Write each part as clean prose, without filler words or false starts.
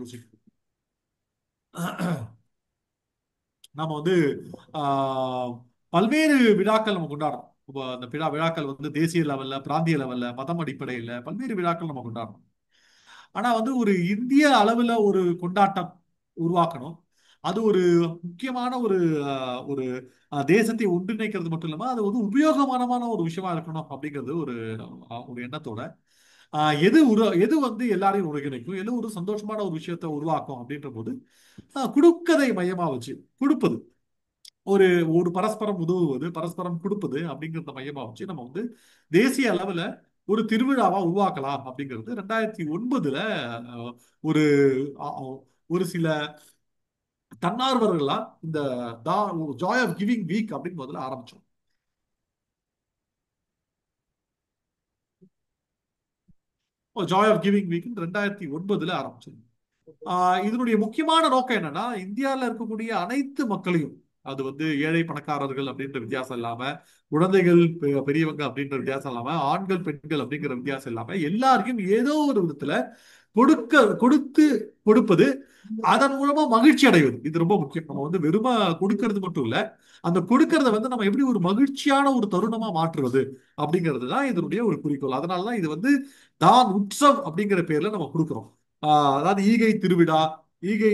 யோசிக்கணும். நாம வந்து ஆஹ், பல்வேறு விழாக்கள் நம்ம கொண்டாடுறோம். இப்போ அந்த விழாக்கள் வந்து தேசிய லெவல்ல, பிராந்திய லெவல்ல, மதம் அடிப்படையில் பல்வேறு விழாக்கள் நம்ம கொண்டாடுறோம். ஆனா வந்து ஒரு இந்திய அளவுல ஒரு கொண்டாட்டம் உருவாக்கணும். அது ஒரு முக்கியமான ஒரு தேசத்தை ஒன்றிணைக்கிறது மட்டும் இல்லாம அது வந்து உபயோகமானமான ஒரு விஷயமா இருக்கணும் அப்படிங்கிறது ஒரு எண்ணத்தோட எது வந்து எல்லாரையும் ஒருங்கிணைக்கும், எது ஒரு சந்தோஷமான ஒரு விஷயத்தை உருவாக்கும் அப்படின்ற போது குடுக்கதை மையமா வச்சு கொடுப்பது, ஒரு ஒரு பரஸ்பரம் உதவுவது, பரஸ்பரம் கொடுப்பது அப்படிங்கிறத மையமா வச்சு நம்ம வந்து தேசிய அளவுல ஒரு திருவிழாவா உருவாக்கலாம் அப்படிங்கிறது 2009 ஒரு ஒரு சில தன்னார்வர்களா இந்த ஜாய் ஆஃப் கிவிங் வீக் அப்படின்னு முதல்ல ஆரம்பிச்சோம். ஜாய் ஆஃப் கிவிங் வீக் 2009 ஆரம்பிச்சோம். இதனுடைய முக்கியமான நோக்கம் என்னன்னா, இந்தியாவில் இருக்கக்கூடிய அனைத்து மக்களையும், அது வந்து ஏழை பணக்காரர்கள் அப்படின்ற வித்தியாசம் இல்லாம, குழந்தைகள் பெரியவங்க அப்படின்ற வித்தியாசம் இல்லாம, ஆண்கள் பெண்கள் அப்படிங்கிற வித்தியாசம் இல்லாம எல்லாருக்கும் ஏதோ ஒரு விதத்துல கொடுத்து கொடுப்பது, அதன் மூலமா மகிழ்ச்சி அடைவது, இது ரொம்ப முக்கியம். நம்ம வந்து வெறும கொடுக்கறது மட்டும் இல்ல, அந்த கொடுக்கறத வந்து நம்ம எப்படி ஒரு மகிழ்ச்சியான ஒரு தருணமா மாற்றுவது அப்படிங்கிறது தான் இதனுடைய ஒரு குறிக்கோள். அதனாலதான் இது வந்து தான் உற்சவ் அப்படிங்கிற பேர்ல நம்ம கொடுக்கிறோம். அதாவது ஈகை திருவிழா, ஈகை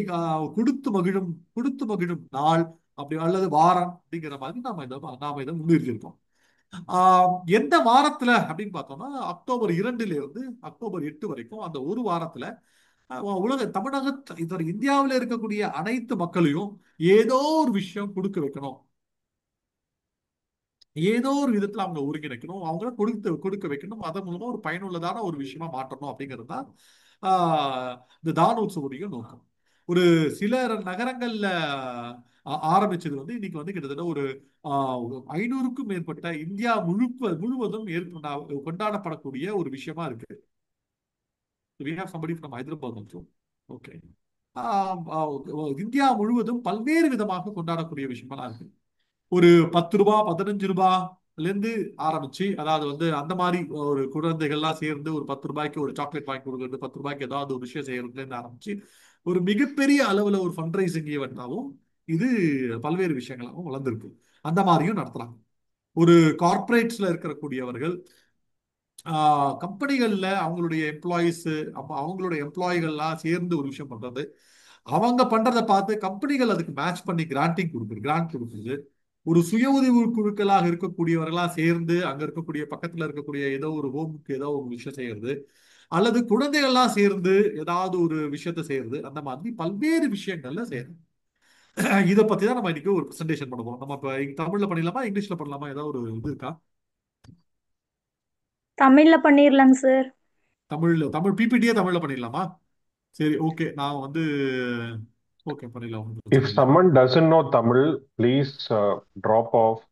கொடுத்து மகிழும் நாள் அப்படி அல்லது வாரம் அப்படிங்கிற மாதிரி நாம இதை முன்னிறுத்தியிருக்கோம். எந்த வாரத்துல அப்படின்னு பார்த்தோம்னா, அக்டோபர் 2ல இருந்து அக்டோபர் 8 வரைக்கும் அந்த ஒரு வாரத்துல இந்தியாவில் இருக்கக்கூடிய அனைத்து மக்களையும் ஏதோ ஒரு விஷயம் கொடுக்க வைக்கணும், ஏதோ ஒரு விதத்துல அவங்க ஒருங்கிணைக்கணும், அவங்கள கொடுக்க வைக்கணும், அதன் மூலமா ஒரு பயனுள்ளதான ஒரு விஷயமா மாற்றணும் அப்படிங்கிறது தான் இந்த தான உற்சவடைய நோக்கம். ஒரு சில நகரங்கள்ல ஆரம்பிச்சது வந்து இன்னைக்கு வந்து கிட்டத்தட்ட ஒரு 500க்கும் மேற்பட்ட இந்தியா முழுவதும் கொண்டாடப்படக்கூடிய ஒரு விஷயமா இருக்கு. We have somebody from Hyderabad also. Okay. India முழுவதும் பல்வேறு விதமாக கொண்டாடக்கூடிய விஷயமா இருக்கு. ஒரு 10 ரூபாய், 15 ரூபாய்ல இருந்து ஆரம்பிச்சு, அதாவது வந்து அந்த மாதிரி ஒரு குழந்தைகள்லாம் சேர்ந்து ஒரு 10 ரூபாய்க்கு ஒரு சாக்லேட் வாங்கி கொடுக்குறது, 10 ரூபாய்க்கு ஏதாவது ஒரு விஷயம் செய்யறதுல இருந்து ஆரம்பிச்சு ஒரு மிகப்பெரிய அளவுல ஒரு ஃபண்ட் ரைசிங் ஈவெண்ட்டாகவும் இது பல்வேறு விஷயங்களாகவும் வளர்ந்துருக்கு. அந்த மாதிரியும் நடத்துறாங்க. ஒரு கார்ப்பரேட்ஸ்ல இருக்கக்கூடியவர்கள் கம்பெனிகள்ல அவங்களுடைய எம்ப்ளாயிஸ், அவங்களுடைய எம்ப்ளாயிகள்லாம் சேர்ந்து ஒரு விஷயம் பண்றது, அவங்க பண்றதை பார்த்து கம்பெனிகள் அதுக்கு மேட்ச் பண்ணி கிராண்ட் கொடுக்குறது, ஒரு சுய உதவி குழுக்களாக இருக்கக்கூடியவர்களா சேர்ந்து அங்க இருக்கக்கூடிய பக்கத்துல இருக்கக்கூடிய ஏதோ ஒரு ஹோமுக்கு ஏதோ ஒரு விஷயம் செய்யறது, அல்லது குழந்தைகள்லாம் சேர்ந்து ஏதாவது ஒரு விஷயத்த செய்யறது, அந்த மாதிரி பல்வேறு விஷயங்கள்ல செய்யறது. இதை பத்தி தான் நம்ம இன்னைக்கு ஒரு பிரசன்டேஷன் பண்ண போறோம். நம்ம இப்ப தமிழ்ல பண்ணிடலாமா, இங்கிலீஷ்ல பண்ணலாமா, ஏதாவது ஒரு இது இருக்கா? தமிழ்ல பண்ணிரலாங்க சார். தமிழ் பிபிடியே தமிழ்ல பண்ணிடலாமா? சரி, ஓகே. நான் வந்து ஓகே பண்ணிடலாம், ஒன்றும் If பிரச்சனை இல்லை. someone doesn't know Tamil, please drop off.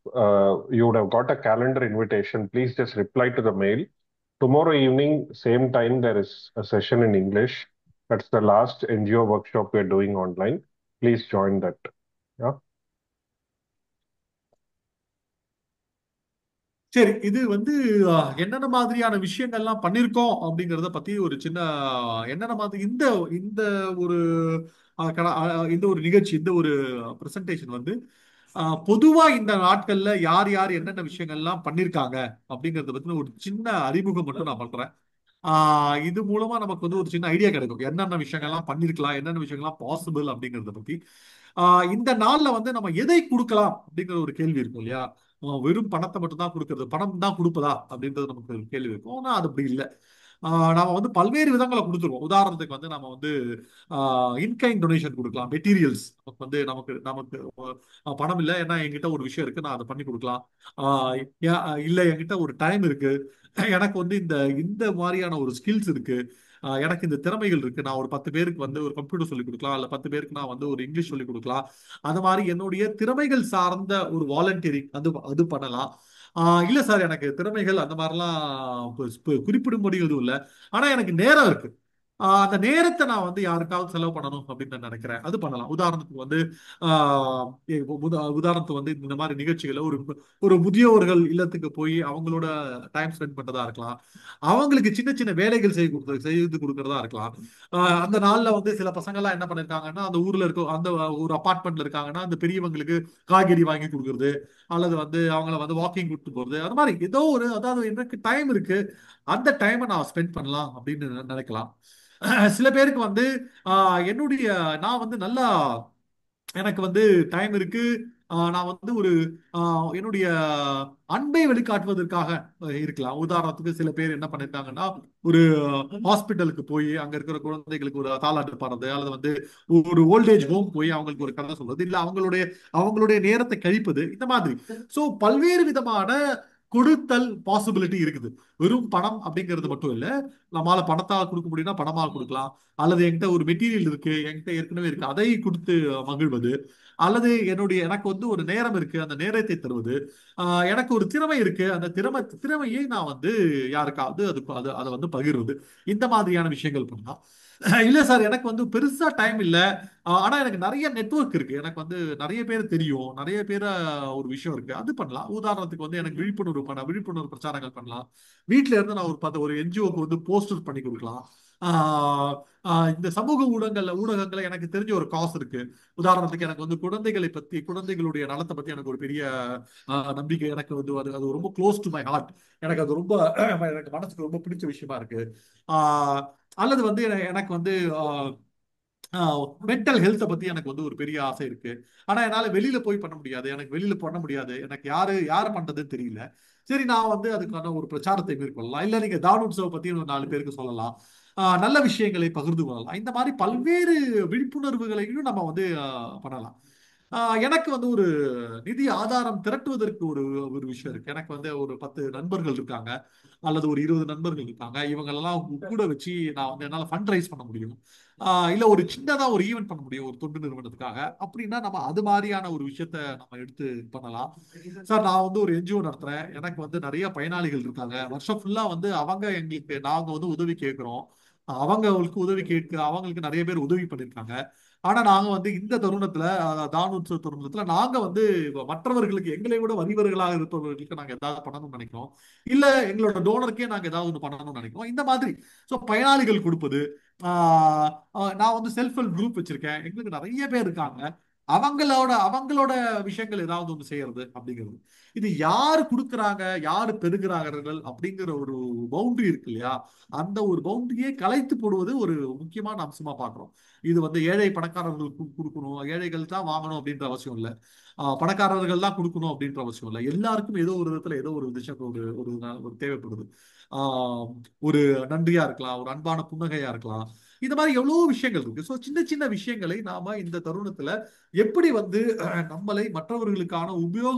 You would have got a calendar invitation. Please just reply to the mail. Tomorrow evening, same time, there is a session in English. That's the last NGO workshop we're doing online. Please join that. Yeah. சரி, இது வந்து என்னென்ன மாதிரியான விஷயங்கள்லாம் பண்ணியிருக்கோம் அப்படிங்கிறத பத்தி ஒரு சின்ன என்னென்ன மாதிரி இந்த இந்த ஒரு இந்த ஒரு நிகழ்ச்சி, இந்த ஒரு பிரசன்டேஷன் வந்து பொதுவா இந்த நாட்கள்ல யார் யார் என்னென்ன விஷயங்கள்லாம் பண்ணியிருக்காங்க அப்படிங்கறத பத்தி ஒரு சின்ன அறிமுகம் மட்டும் நான் பண்றேன். இது மூலமா நமக்கு வந்து ஒரு சின்ன ஐடியா கிடைக்கும், என்னென்ன விஷயங்கள்லாம் பண்ணிருக்கலாம், என்னென்ன விஷயங்கள்லாம் பாசிபிள் அப்படிங்கறத பத்தி. இந்த நாள்ல வந்து நம்ம எதை கொடுக்கலாம் அப்படிங்கிற ஒரு கேள்வி இருக்கும் இல்லையா? வெறும் பணத்தை மட்டும் தான் கொடுக்கறது, பணம் தான் கொடுப்பதா அப்படின்றது நமக்கு ஒரு கேள்வி இருக்கும். ஆனா அது அப்படி இல்லை. நாம வந்து பல்வேறு விதங்களை கொடுத்துருவோம். உதாரணத்துக்கு வந்து நம்ம வந்து இன்கைண்ட் டொனேஷன் கொடுக்கலாம், மெட்டீரியல்ஸ். நமக்கு வந்து நமக்கு நமக்கு பணம் இல்லை, ஏன்னா என்கிட்ட ஒரு விஷயம் இருக்கு, நான் அதை பண்ணி கொடுக்கலாம். இல்ல என்கிட்ட ஒரு டைம் இருக்கு, எனக்கு வந்து இந்த இந்த மாதிரியான ஒரு ஸ்கில்ஸ் இருக்கு, எனக்கு இந்த திறமைகள் இருக்கு, நான் ஒரு 10 பேருக்கு வந்து ஒரு கம்ப்யூட்டர் சொல்லி கொடுக்கலாம், அல்ல 10 பேருக்கு நான் வந்து ஒரு இங்கிலீஷ் சொல்லி கொடுக்கலாம். அது மாதிரி என்னுடைய திறமைகள் சார்ந்த ஒரு வாலண்டியரிங் அது அது பண்ணலாம். இல்ல சார், எனக்கு திறமைகள் அந்த மாதிரிலாம் குறிப்பிடும்படி எதுவும் இல்லை, ஆனா எனக்கு நேரம் இருக்கு, அந்த நேரத்தை நான் வந்து யாருக்காவது செலவு பண்ணணும் அப்படின்னு நான் நினைக்கிறேன். அது பண்ணலாம். உதாரணத்துக்கு வந்து உதாரணத்துக்கு வந்து இந்த மாதிரி நிகழ்ச்சிகளை ஒரு ஒரு முதியோர்கள் இல்லத்துக்கு போய் அவங்களோட டைம் ஸ்பெண்ட் பண்றதா இருக்கலாம். அவங்களுக்கு சின்ன சின்ன வேலைகள் செய்து கொடுக்கறதா இருக்கலாம். அந்த நாள்ல வந்து சில பசங்க எல்லாம் என்ன பண்ணிருக்காங்கன்னா, அந்த ஊர்ல இருக்க அந்த ஒரு அபார்ட்மெண்ட்ல இருக்காங்கன்னா அந்த பெரியவங்களுக்கு காய்கறி வாங்கி கொடுக்கறது, அல்லது வந்து அவங்கள வந்து வாக்கிங் கூட்டு போறது, அது மாதிரி ஏதோ ஒரு, அதாவது எனக்கு டைம் இருக்கு, அந்த டைமை நான் ஸ்பெண்ட் பண்ணலாம் அப்படின்னு நினைக்கலாம். சில பேருக்கு வந்து என்னுடைய நான் வந்து நல்லா எனக்கு வந்து டைம் இருக்கு. நான் வந்து ஒரு என்னுடைய அன்பை வெளிக்காட்டுவதற்காக இருக்கலாம். உதாரணத்துக்கு சில பேர் என்ன பண்ணிருக்காங்கன்னா, ஒரு ஹாஸ்பிட்டலுக்கு போய் அங்க இருக்கிற குழந்தைகளுக்கு ஒரு தாலாட்டு பாடுறது, அல்லது வந்து ஒரு ஓல்டேஜ் ஹோம் போய் அவங்களுக்கு ஒரு கதை சொல்றது, இல்ல அவங்களுடைய அவங்களுடைய நேரத்தை கழிப்பது, இந்த மாதிரி. சோ பல்வேறு விதமான கொடுத்தல் பாசிபிலிட்டி இருக்குது. வெறும் பணம் அப்படிங்கிறது மட்டும் இல்ல. நம்மளால பணத்தால் கொடுக்க முடியும்னா பணமால் கொடுக்கலாம், அல்லது என்கிட்ட ஒரு மெட்டீரியல் இருக்கு, என்கிட்ட ஏற்கனவே இருக்கு, அதை கொடுத்து மகிழ்வது, அல்லது எனக்கு வந்து ஒரு நேரம் இருக்கு, அந்த நேரத்தை தருவது, எனக்கு ஒரு திறமை இருக்கு, அந்த திறமையை நான் வந்து யாருக்காவது அதை வந்து பகிர்வது, இந்த மாதிரியான விஷயங்கள் பண்ணலாம். இல்ல சார், எனக்கு வந்து பெருசா டைம் இல்ல, ஆனா எனக்கு நிறைய நெட்வொர்க் இருக்கு, எனக்கு வந்து நிறைய பேர் தெரியும், நிறைய பேர ஒரு விஷயம் இருக்கு, அது பண்ணலாம். உதாரணத்துக்கு வந்து எனக்கு விழிப்புணர்வு பிரச்சாரங்கள் பண்ணலாம். வீட்ல இருந்து நான் ஒரு என்ஜிஓக்கு வந்து போஸ்டர் பண்ணி கொடுக்கலாம். ஆஹ் இந்த சமூக ஊடகங்கள்ல எனக்கு தெரிஞ்ச ஒரு காசு இருக்கு. உதாரணத்துக்கு எனக்கு வந்து குழந்தைகளுடைய நலத்தை பத்தி எனக்கு ஒரு பெரிய நம்பிக்கை, எனக்கு வந்து அது ரொம்ப க்ளோஸ் டு மை ஹார்ட். எனக்கு அது ரொம்ப எனக்கு மனசுக்கு ரொம்ப பிடிச்ச விஷயமா இருக்கு. ஆஹ் அல்லது வந்து எனக்கு வந்து மென்டல் ஹெல்த்தை பத்தி எனக்கு வந்து ஒரு பெரிய ஆசை இருக்கு. ஆனா என்னால வெளியில போய் பண்ண முடியாது, எனக்கு வெளியில பண்ண முடியாது, எனக்கு யாரு பண்றதுன்னு தெரியல. சரி, நான் வந்து அதுக்கான ஒரு பிரச்சாரத்தை மேற்கொள்ளலாம். இல்ல நீங்க தாவூத் உற்சவ பத்தி ஒரு 4 பேருக்கு சொல்லலாம். நல்ல விஷயங்களை பகிர்ந்து கொள்ளலாம். இந்த மாதிரி பல்வேறு விழிப்புணர்வுகளையும் நம்ம வந்து பண்ணலாம். எனக்கு வந்து ஒரு நிதி ஆதாரம் திரட்டுவதற்கு ஒரு ஒரு விஷயம் இருக்கு. எனக்கு வந்து ஒரு 10 நண்பர்கள் இருக்காங்க, அல்லது ஒரு 20 நண்பர்கள் இருக்காங்க. இவங்களெல்லாம் கூட வச்சு நான் வந்து என்னால ஃபண்ட் ரைஸ் பண்ண முடியும். இல்ல ஒரு சின்னதா ஒரு ஈவென்ட் பண்ண முடியும் ஒரு தொண்டு நிறுவனத்துக்காக. அப்படின்னா நம்ம அது மாதிரியான ஒரு விஷயத்த நம்ம எடுத்து பண்ணலாம். சார், நான் வந்து ஒரு என்ஜிஓ நடத்துறேன், எனக்கு வந்து நிறைய பயனாளிகள் இருக்காங்க, வருஷம் ஃபுல்லா வந்து நாங்க வந்து உதவி கேட்கிறோம், அவங்களுக்கு நிறைய பேர் உதவி பண்ணிருக்காங்க. ஆனா நாங்க வந்து இந்த தருணத்துல, தானூற்று தருணத்துல நாங்க வந்து மற்றவர்களுக்கு, எங்களை விட வறியவர்களாக இருப்பவர்களுக்கு நாங்க ஏதாவது பண்ணணும்னு நினைக்கிறோம். இல்ல எங்களோட டோனருக்கே நாங்க ஏதாவது ஒண்ணு பண்ணணும்னு நினைக்கிறோம், இந்த மாதிரி. சோ பயனாளிகள் கொடுப்பது. நான் வந்து செல்ஃப் ஹெல்ப் குரூப் வச்சிருக்கேன், எங்களுக்கு நிறைய பேர் இருக்காங்க, அவங்களோட விஷயங்கள் ஏதாவது ஒண்ணு செய்யறது அப்படிங்கிறது. இது யாரு கொடுக்குறாங்க, யாரு பெறுகிறார்கள் அப்படிங்கிற ஒரு பவுண்டரி இருக்கு இல்லையா? அந்த ஒரு பவுண்டரியை கலைத்து போடுவது ஒரு முக்கியமான அம்சமா பாக்குறோம். இது வந்து ஏழை பணக்காரர்களுக்கு கொடுக்கணும், ஏழைகள் தான் வாங்கணும் அப்படின்ற அவசியம் இல்லை. பணக்காரர்கள் தான் கொடுக்கணும் அப்படின்ற அவசியம் இல்லை. எல்லாருக்கும் ஏதோ ஒரு விதத்துல ஏதோ ஒரு விஷயம் ஒரு ஒரு ஒரு தேவைப்படுது. ஆஹ் ஒரு நன்றியா இருக்கலாம், ஒரு அன்பான புன்னகையா இருக்கலாம், இந்த மாதிரி எவ்வளவோ விஷயங்கள் இருக்கு. ஸோ சின்ன சின்ன விஷயங்களை நாம இந்த தருணத்துல எப்படி வந்து நம்மளை மற்றவர்களுக்கான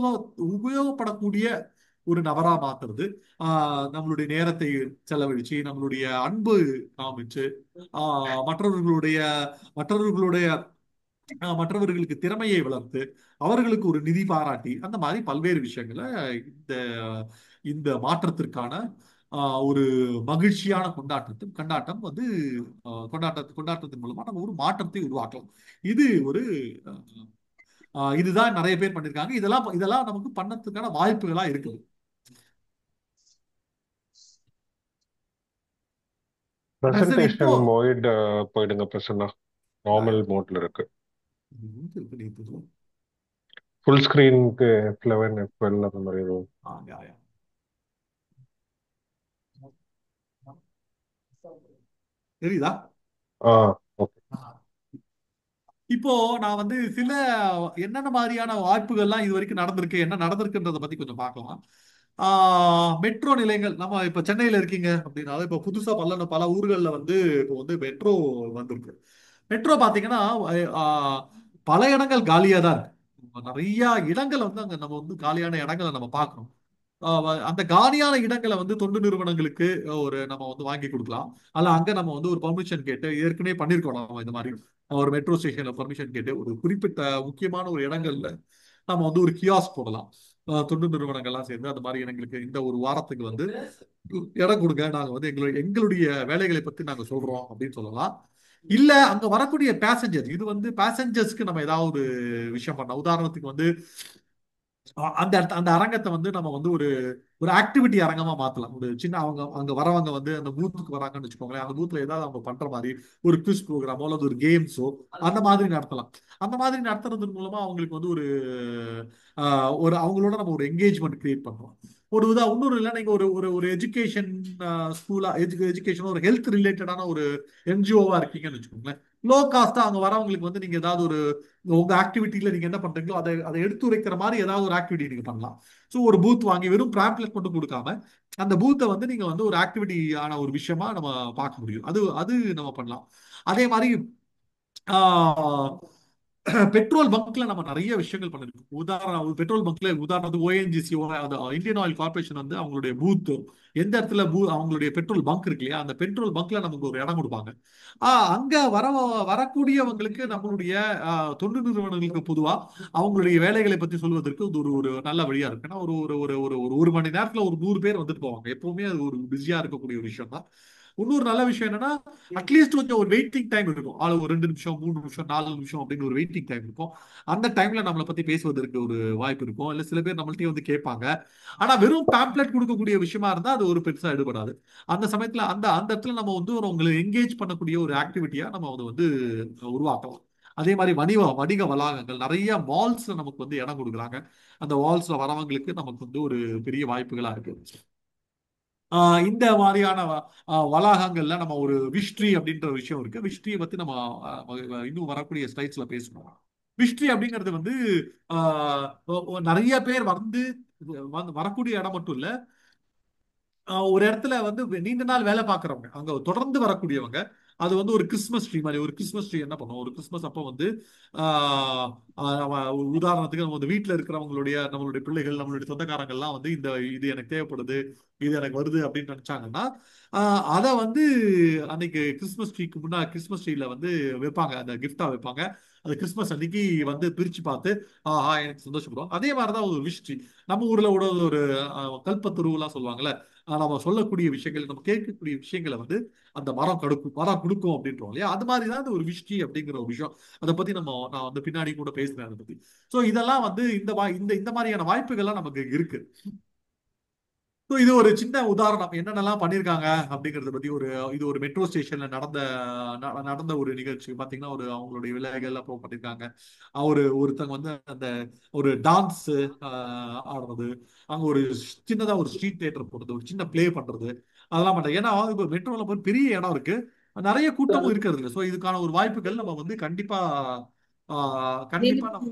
உபயோகப்படக்கூடிய ஒரு நபரா மாத்துறது, நம்மளுடைய நேரத்தை செலவழிச்சு, நம்மளுடைய அன்பு காமிச்சு, மற்றவர்களுடைய மற்றவர்களுடைய மற்றவர்களுக்கு திறமையை வளர்த்து, அவர்களுக்கு ஒரு நிதி பாராட்டி, அந்த மாதிரி பல்வேறு விஷயங்களை இந்த இந்த மாற்றத்திற்கான ஒரு மகிழ்ச்சியான கொண்டாட்டம் வந்து கொண்டாட்டத்தின் மூலமா நம்ம ஒரு மாற்றத்தை உருவாக்கலாம். இது ஒரு இதுதான் நிறைய பேர் பண்ணிருக்காங்க. இதெல்லாம் நமக்கு பண்ணதுக்கான வாய்ப்புகளா இருக்குது. சார் இப்போ பிரசன்டேஷன் மோட் போயிடுங்க பிரசன்னா. நார்மல் மோட்ல இருக்கு. ஃபுல் ஸ்கிரீனுக்கு F11 F12 அந்த மாதிரி ஏதோ. தெரியுதா? ஆ, ஓகே. இப்போ நான் வந்து சில என்னென்ன மாதிரியான வாய்ப்புகள்லாம் இது வரைக்கும் நடந்திருக்கு, என்ன நடந்திருக்குன்றத பத்தி கொஞ்சம் பார்க்கலாம். மெட்ரோ நிலையங்கள், நம்ம இப்ப சென்னையில இருக்கீங்க அப்படின்னா, இப்ப புதுசா பல ஊர்கள்ல வந்து இப்போ வந்து மெட்ரோ வந்திருக்கு. மெட்ரோ பாத்தீங்கன்னா ஆஹ், பல இடங்கள் காலியா தான் இருக்கு. நிறைய இடங்கள் வந்து அங்க நம்ம வந்து காலியான இடங்களை நம்ம பார்க்கிறோம். அந்த காலியான இடங்களை வந்து தொண்டு நிறுவனங்களுக்கு நம்ம வந்து வாங்கி கொடுக்கலாம். அல்ல அங்க நம்ம வந்து ஒரு பர்மிஷன் கேட்டு, ஏற்கனவே பண்ணிருக்கோம் நம்ம இந்த மாதிரி ஒரு மெட்ரோ ஸ்டேஷன்ல பர்மிஷன் கேட்டு ஒரு குறிப்பிட்ட முக்கியமான ஒரு இடங்கள்ல நம்ம வந்து ஒரு கியாஸ்க் போடலாம். தொண்டு நிறுவனங்கள்லாம் சேர்ந்து அந்த மாதிரி எங்களுக்கு இந்த ஒரு வாரத்துக்கு வந்து இடம் கொடுங்க, நாங்க வந்து எங்களுடைய வேலைகளை பத்தி நாங்க சொல்றோம் அப்படின்னு சொல்லலாம். இல்ல அங்க வரக்கூடிய பேசஞ்சர், இது வந்து பேசஞ்சர்ஸ்க்கு நம்ம ஏதாவது ஒரு விஷயம் பண்ணலாம். உதாரணத்துக்கு வந்து அந்த அரங்கத்தை வந்து நம்ம வந்து ஒரு ஒரு ஆக்டிவிட்டி அரங்கமா மாத்தலாம். ஒரு சின்ன அவங்க அங்க வரவங்க வந்து அந்த பூத்துக்கு வராங்கன்னு வச்சுக்கோங்களேன், அந்த பூத்ல ஏதாவது அவங்க பண்ற மாதிரி ஒரு குவிஸ் ப்ரோக்ராமோ அல்லது ஒரு கேம்ஸோ அந்த மாதிரி நடத்தலாம். அந்த மாதிரி நடத்துறது மூலமா அவங்களுக்கு வந்து ஒரு அவங்களோட நம்ம ஒரு என்கேஜ்மெண்ட் கிரியேட் பண்றோம். இன்னொரு இல்லை, நீங்க ஒரு ஒரு ஒரு எஜுகேஷன் ஸ்கூலா எஜுகேஷன் ஒரு ஹெல்த் ரிலேட்டடான ஒரு என்ஜிஓவா இருக்கீங்கன்னு வச்சுக்கோங்களேன். லோ காஸ்டா அவங்க வரவங்களுக்கு வந்து நீங்க ஏதாவது ஒரு உங்க ஆக்டிவிட்டியில நீங்க என்ன பண்றீங்களோ அதை அதை எடுத்துரைக்கிற மாதிரி ஏதாவது ஒரு ஆக்டிவிட்டி நீங்க பண்ணலாம். ஸோ ஒரு பூத் வாங்கி வெறும் பிராம்ப்ளெட் மட்டும் கொடுக்காம அந்த பூத்தை வந்து நீங்க வந்து ஒரு ஆக்டிவிட்டி ஆன ஒரு விஷயமா நம்ம பார்க்க முடியும். அது அது நம்ம பண்ணலாம். அதே மாதிரி ஆஹ், பெட்ரோல் பங்க்ல நம்ம நிறைய விஷயங்கள் பண்ணிருக்கோம். ஒரு பெட்ரோல் பங்க்ல உதாரணத்துக்கு ஓஎன்ஜிசி, இந்தியன் ஆயில் கார்பரேஷன் வந்து அவங்களுடைய பூத் எந்த இடத்துல அவங்களுடைய பெட்ரோல் பங்க் இருக்கு இல்லையா, அந்த பெட்ரோல் பங்க்ல நமக்கு ஒரு இடம் கொடுப்பாங்க. அங்க வரக்கூடியவங்களுக்கு நம்மளுடைய தொண்டு நிறுவனங்களுக்கு பொதுவா அவங்களுடைய வேலைகளை பத்தி சொல்வதற்கு இது ஒரு ஒரு நல்ல வழியா இருக்கு. ஏன்னா ஒரு ஒரு ஒரு ஒரு ஒரு ஒரு மணி நேரத்துல ஒரு 100 பேர் வந்துட்டு போவாங்க. எப்பவுமே அது ஒரு பிஸியா இருக்கக்கூடிய ஒரு விஷயம் தான். இன்னொரு நல்ல விஷயம் என்னன்னா, அட்லீஸ்ட் கொஞ்சம் ஒரு வெயிட்டிங் டைம் இருக்கும். ஆளு ஒரு 2 நிமிஷம், 3 நிமிஷம், 4 நிமிஷம் அப்படின்னு ஒரு வெயிட்டிங் டைம் இருக்கும். அந்த டைம்ல நம்மளை பத்தி பேசுவதற்கு ஒரு வாய்ப்பு இருக்கும். இல்ல சில பேர் நம்மள்ட்டயே வந்து கேட்பாங்க. ஆனா வெறும் பேம்ப்ளெட் கொடுக்கக்கூடிய விஷயமா இருந்தா அது ஒரு பெருசா எடுபடாது. அந்த சமயத்துல அந்த அந்த இடத்துல நம்ம வந்து உங்களை என்கேஜ் பண்ணக்கூடிய ஒரு ஆக்டிவிட்டியா நம்ம அதை வந்து உருவாக்கலாம். அதே மாதிரி வணிக வளாகங்கள் நிறைய மால்ஸ்ல நமக்கு வந்து இடம் கொடுக்குறாங்க. அந்த மால்ஸ்ல வரவங்களுக்கு நமக்கு வந்து ஒரு பெரிய வாய்ப்புகளா இருக்கு. இந்த மாதிரியான வளாகங்கள்ல நம்ம ஒரு விஷ்ட்ரி அப்படின்ற ஒரு விஷயம் இருக்கு. விஷ்ட்ரியை பத்தி நம்ம இன்னும் வரக்கூடிய ஸ்லைட்ஸ்ல பேசணும். விஷ்ட்ரி அப்படிங்கிறது வந்து நிறைய பேர் வரக்கூடிய இடம் மட்டும் இல்ல, ஒரு இடத்துல வந்து நீண்ட நாள் வேலை பார்க்கறவங்க அங்க தொடர்ந்து வரக்கூடியவங்க. அது வந்து ஒரு கிறிஸ்மஸ் ட்ரீ மாதிரி. ஒரு கிறிஸ்மஸ் ட்ரீ என்ன பண்ணுவோம், ஒரு கிறிஸ்மஸ் அப்போ வந்து ஆஹ் உதாரணத்துக்கு நம்ம வந்து வீட்டுல இருக்கிறவங்களுடைய நம்மளுடைய பிள்ளைகள் நம்மளுடைய சொந்தக்காரங்கள்லாம் வந்து இது எனக்கு தேவைப்படுது, இது எனக்கு வருது அப்படின்னு நினைச்சாங்கன்னா அதை வந்து அன்னைக்கு கிறிஸ்மஸ் ட்ரீல வந்து வைப்பாங்க, அந்த கிஃப்டா வைப்பாங்க. அது கிறிஸ்மஸ் அன்னைக்கு வந்து பிரிச்சு பார்த்து எனக்கு சந்தோஷப்படுவோம். அதே மாதிரிதான் ஒரு விஷ் ட்ரீ. நம்ம ஊர்ல கூட ஒரு கல்பத்துருவெல்லாம் சொல்லுவாங்கல்ல, நம்ம சொல்லக்கூடிய விஷயங்கள், நம்ம கேட்கக்கூடிய விஷயங்களை வந்து அந்த மரம் கொடுக்கும் அப்படின்றோம் இல்லையா. அது மாதிரி தான் ஒரு விஷயம் அப்படிங்கிற ஒரு விஷயம். அதை பத்தி நான் வந்து பின்னாடி கூட பேசுறேன் அதை பத்தி. சோ இதெல்லாம் வந்து இந்த மாதிரியான வாய்ப்புகள்லாம் நமக்கு இருக்கு. So, இது ஒரு சின்ன உதாரணம் என்னென்னலாம் பண்ணியிருக்காங்க அப்படிங்கறத பத்தி. இது ஒரு மெட்ரோ ஸ்டேஷன்ல நடந்த ஒரு நிகழ்ச்சி பாத்தீங்கன்னா, அவங்களுடைய விலைகள் அப்புறம் பண்ணியிருக்காங்க. ஒருத்தங்க வந்து அந்த ஒரு டான்ஸ் ஆடுறது, அங்க ஒரு சின்னதா ஒரு ஸ்ட்ரீட் தியேட்டர் போடுறது, ஒரு சின்ன ப்ளே பண்றது, அதெல்லாம் பண்றாங்க. ஏன்னா இப்ப மெட்ரோல போய் பெரிய இடம் இருக்கு, நிறைய கூட்டமும் இருக்கிறது இல்லை. ஸோ இதுக்கான ஒரு வாய்ப்புகள் நம்ம வந்து கண்டிப்பா கண்டிப்பா நம்ம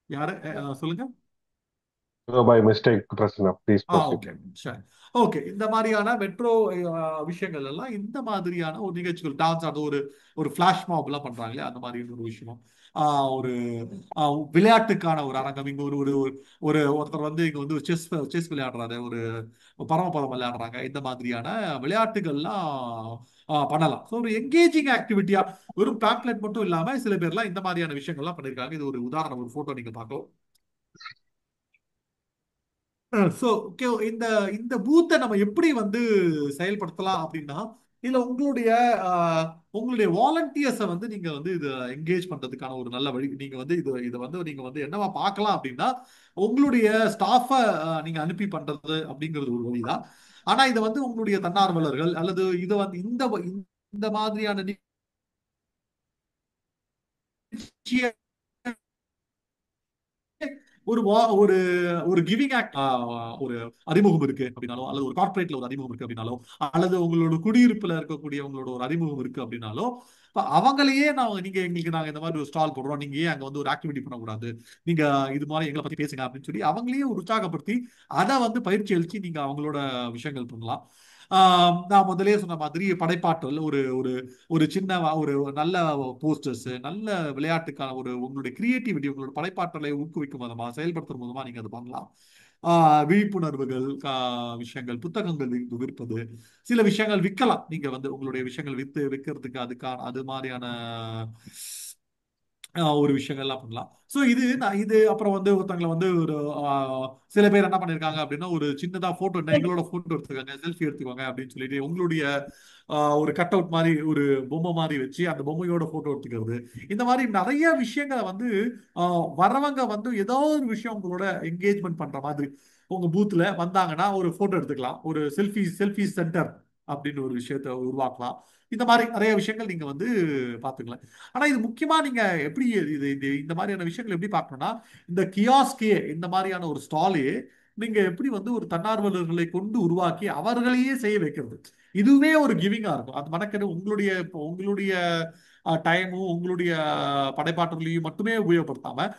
யாரு சொல்லுங்க. So by mistake, Prasanna, please proceed. Okay, சரி. ஓகே, இந்த மாதிரியான மெட்ரோ விஷயங்கள் எல்லாம் இந்த மாதிரியான ஒரு நிகழ்ச்சிகள், டான்ஸ், அது ஒரு ஒரு ஃபிளாஷ் மாப் எல்லாம் பண்றாங்களே அந்த மாதிரி ஒரு விஷயம். ஒரு விளையாட்டுக்கான ஒரு அரங்கம் இங்க ஒரு ஒரு ஒருத்தர் வந்து இங்க வந்து செஸ் செஸ் விளையாடுறாரு, ஒரு பரமபதம் விளையாடுறாங்க. இந்த மாதிரியான விளையாட்டுகள்லாம் பண்ணலாம். ஸோ ஒரு என்கேஜிங் ஆக்டிவிட்டியா, வெறும் பேம்ப்ளெட் மட்டும் இல்லாம சில பேர்லாம் இந்த மாதிரியான விஷயங்கள்லாம் பண்ணிருக்காங்க. இது ஒரு உதாரணம், ஒரு போட்டோ நீங்க பார்க்கலாம். சோ இந்த இந்த பூத்தை நம்ம எப்படி வந்து செயல்படுத்தலாம் அப்படின்னா, இதுல உங்களுடைய வாலண்டியர்ஸை வந்து நீங்க வந்து இதை என்கேஜ் பண்றதுக்கான ஒரு நல்ல வழி. நீங்க வந்து இதை வந்து நீங்க வந்து என்னவா பார்க்கலாம் அப்படின்னா, உங்களுடைய ஸ்டாஃபை நீங்க அனுப்பி பண்றது அப்படிங்கிறது ஒரு வழிதான். ஆனா இதை வந்து உங்களுடைய தன்னார்வலர்கள் அல்லது இதை வந்து இந்த மாதிரியான நிகழ்ச்சியை ஒரு ஒரு ஒரு கிவிங் ஆக்ட், ஒரு அறிமுகம் இருக்கு அப்படின்னாலோ, அல்லது ஒரு கார்ப்பரேட்ல ஒரு அறிமுகம் இருக்கு அப்படின்னாலோ, அல்லது உங்களோட குடியிருப்புல இருக்கக்கூடியவங்களோட ஒரு அறிமுகம் இருக்கு அப்படின்னாலோ, இப்ப அவங்களையே நீங்க எங்களுக்கு நாங்க இந்த மாதிரி ஒரு ஸ்டால் போடுறோம், நீங்க ஏன் அங்க வந்து ஒரு ஆக்டிவிட்டி பண்ணக்கூடாது, நீங்க இது மாதிரி எங்களை பத்தி பேசுங்க அப்படின்னு சொல்லி அவங்களையே ஒரு உற்சாகப்படுத்தி அதை வந்து பயிற்சி அளிச்சு நீங்க அவங்களோட விஷயங்கள் பண்ணலாம். நான் முதலே சொன்ன மாதிரி படைப்பாற்றல், ஒரு ஒரு ஒரு சின்ன ஒரு நல்ல போஸ்டர்ஸ், நல்ல விளையாட்டுக்கான உங்களுடைய கிரியேட்டிவிட்டி, உங்களோட படைப்பாற்றலை ஊக்குவிக்கும் விதமா செயல்படுத்தும் விதமா நீங்க அது பண்ணலாம். விழிப்புணர்வுகள், விஷயங்கள், புத்தகங்கள் விற்பது, சில விஷயங்கள் விற்கலாம். நீங்க வந்து உங்களுடைய விஷயங்கள் விற்கிறதுக்கு அதுக்கான அது மாதிரியான ஒரு விஷயங்கள்லாம் பண்ணலாம். ஸோ இது அப்புறம் வந்து ஒருத்தவங்களை வந்து ஒரு சில பேர் என்ன பண்ணிருக்காங்க அப்படின்னா ஒரு சின்னதா போட்டோ எங்களோட போட்டோ எடுத்துக்காங்க, செல்ஃபி எடுத்துக்கோங்க அப்படின்னு சொல்லிட்டு உங்களுடைய ஒரு கட் அவுட் மாதிரி ஒரு பொம்மை மாதிரி வச்சு அந்த பொம்மையோட போட்டோ எடுத்துக்கிறது. இந்த மாதிரி நிறைய விஷயங்களை வந்து வரவங்க வந்து ஏதோ ஒரு விஷயம் உங்களோட என்கேஜ்மெண்ட் பண்ற மாதிரி உங்க பூத்ல வந்தாங்கன்னா ஒரு போட்டோ எடுத்துக்கலாம். ஒரு செல்ஃபி சென்டர் அப்படின்னு ஒரு விஷயத்தை உருவாக்கலாம். இந்த மாதிரி நிறைய விஷயங்கள் நீங்க வந்து பாத்துக்கலாம். ஆனா இது முக்கியமா நீங்க எப்படி இந்த மாதிரியான விஷயங்கள் எப்படி பார்க்கணும்னா இந்த கியாஸ்கே இந்த மாதிரியான ஒரு ஸ்டாலே நீங்க எப்படி வந்து ஒரு தன்னார்வலர்களை கொண்டு உருவாக்கி அவர்களையே செய்ய வைக்கிறது. இதுவே ஒரு கிவிங்கா இருக்கும். அது மனக்கெடு உங்களுடைய டைமும் உங்களுடைய படைப்பாற்றலையும் மட்டுமே உபயோகப்படுத்தாம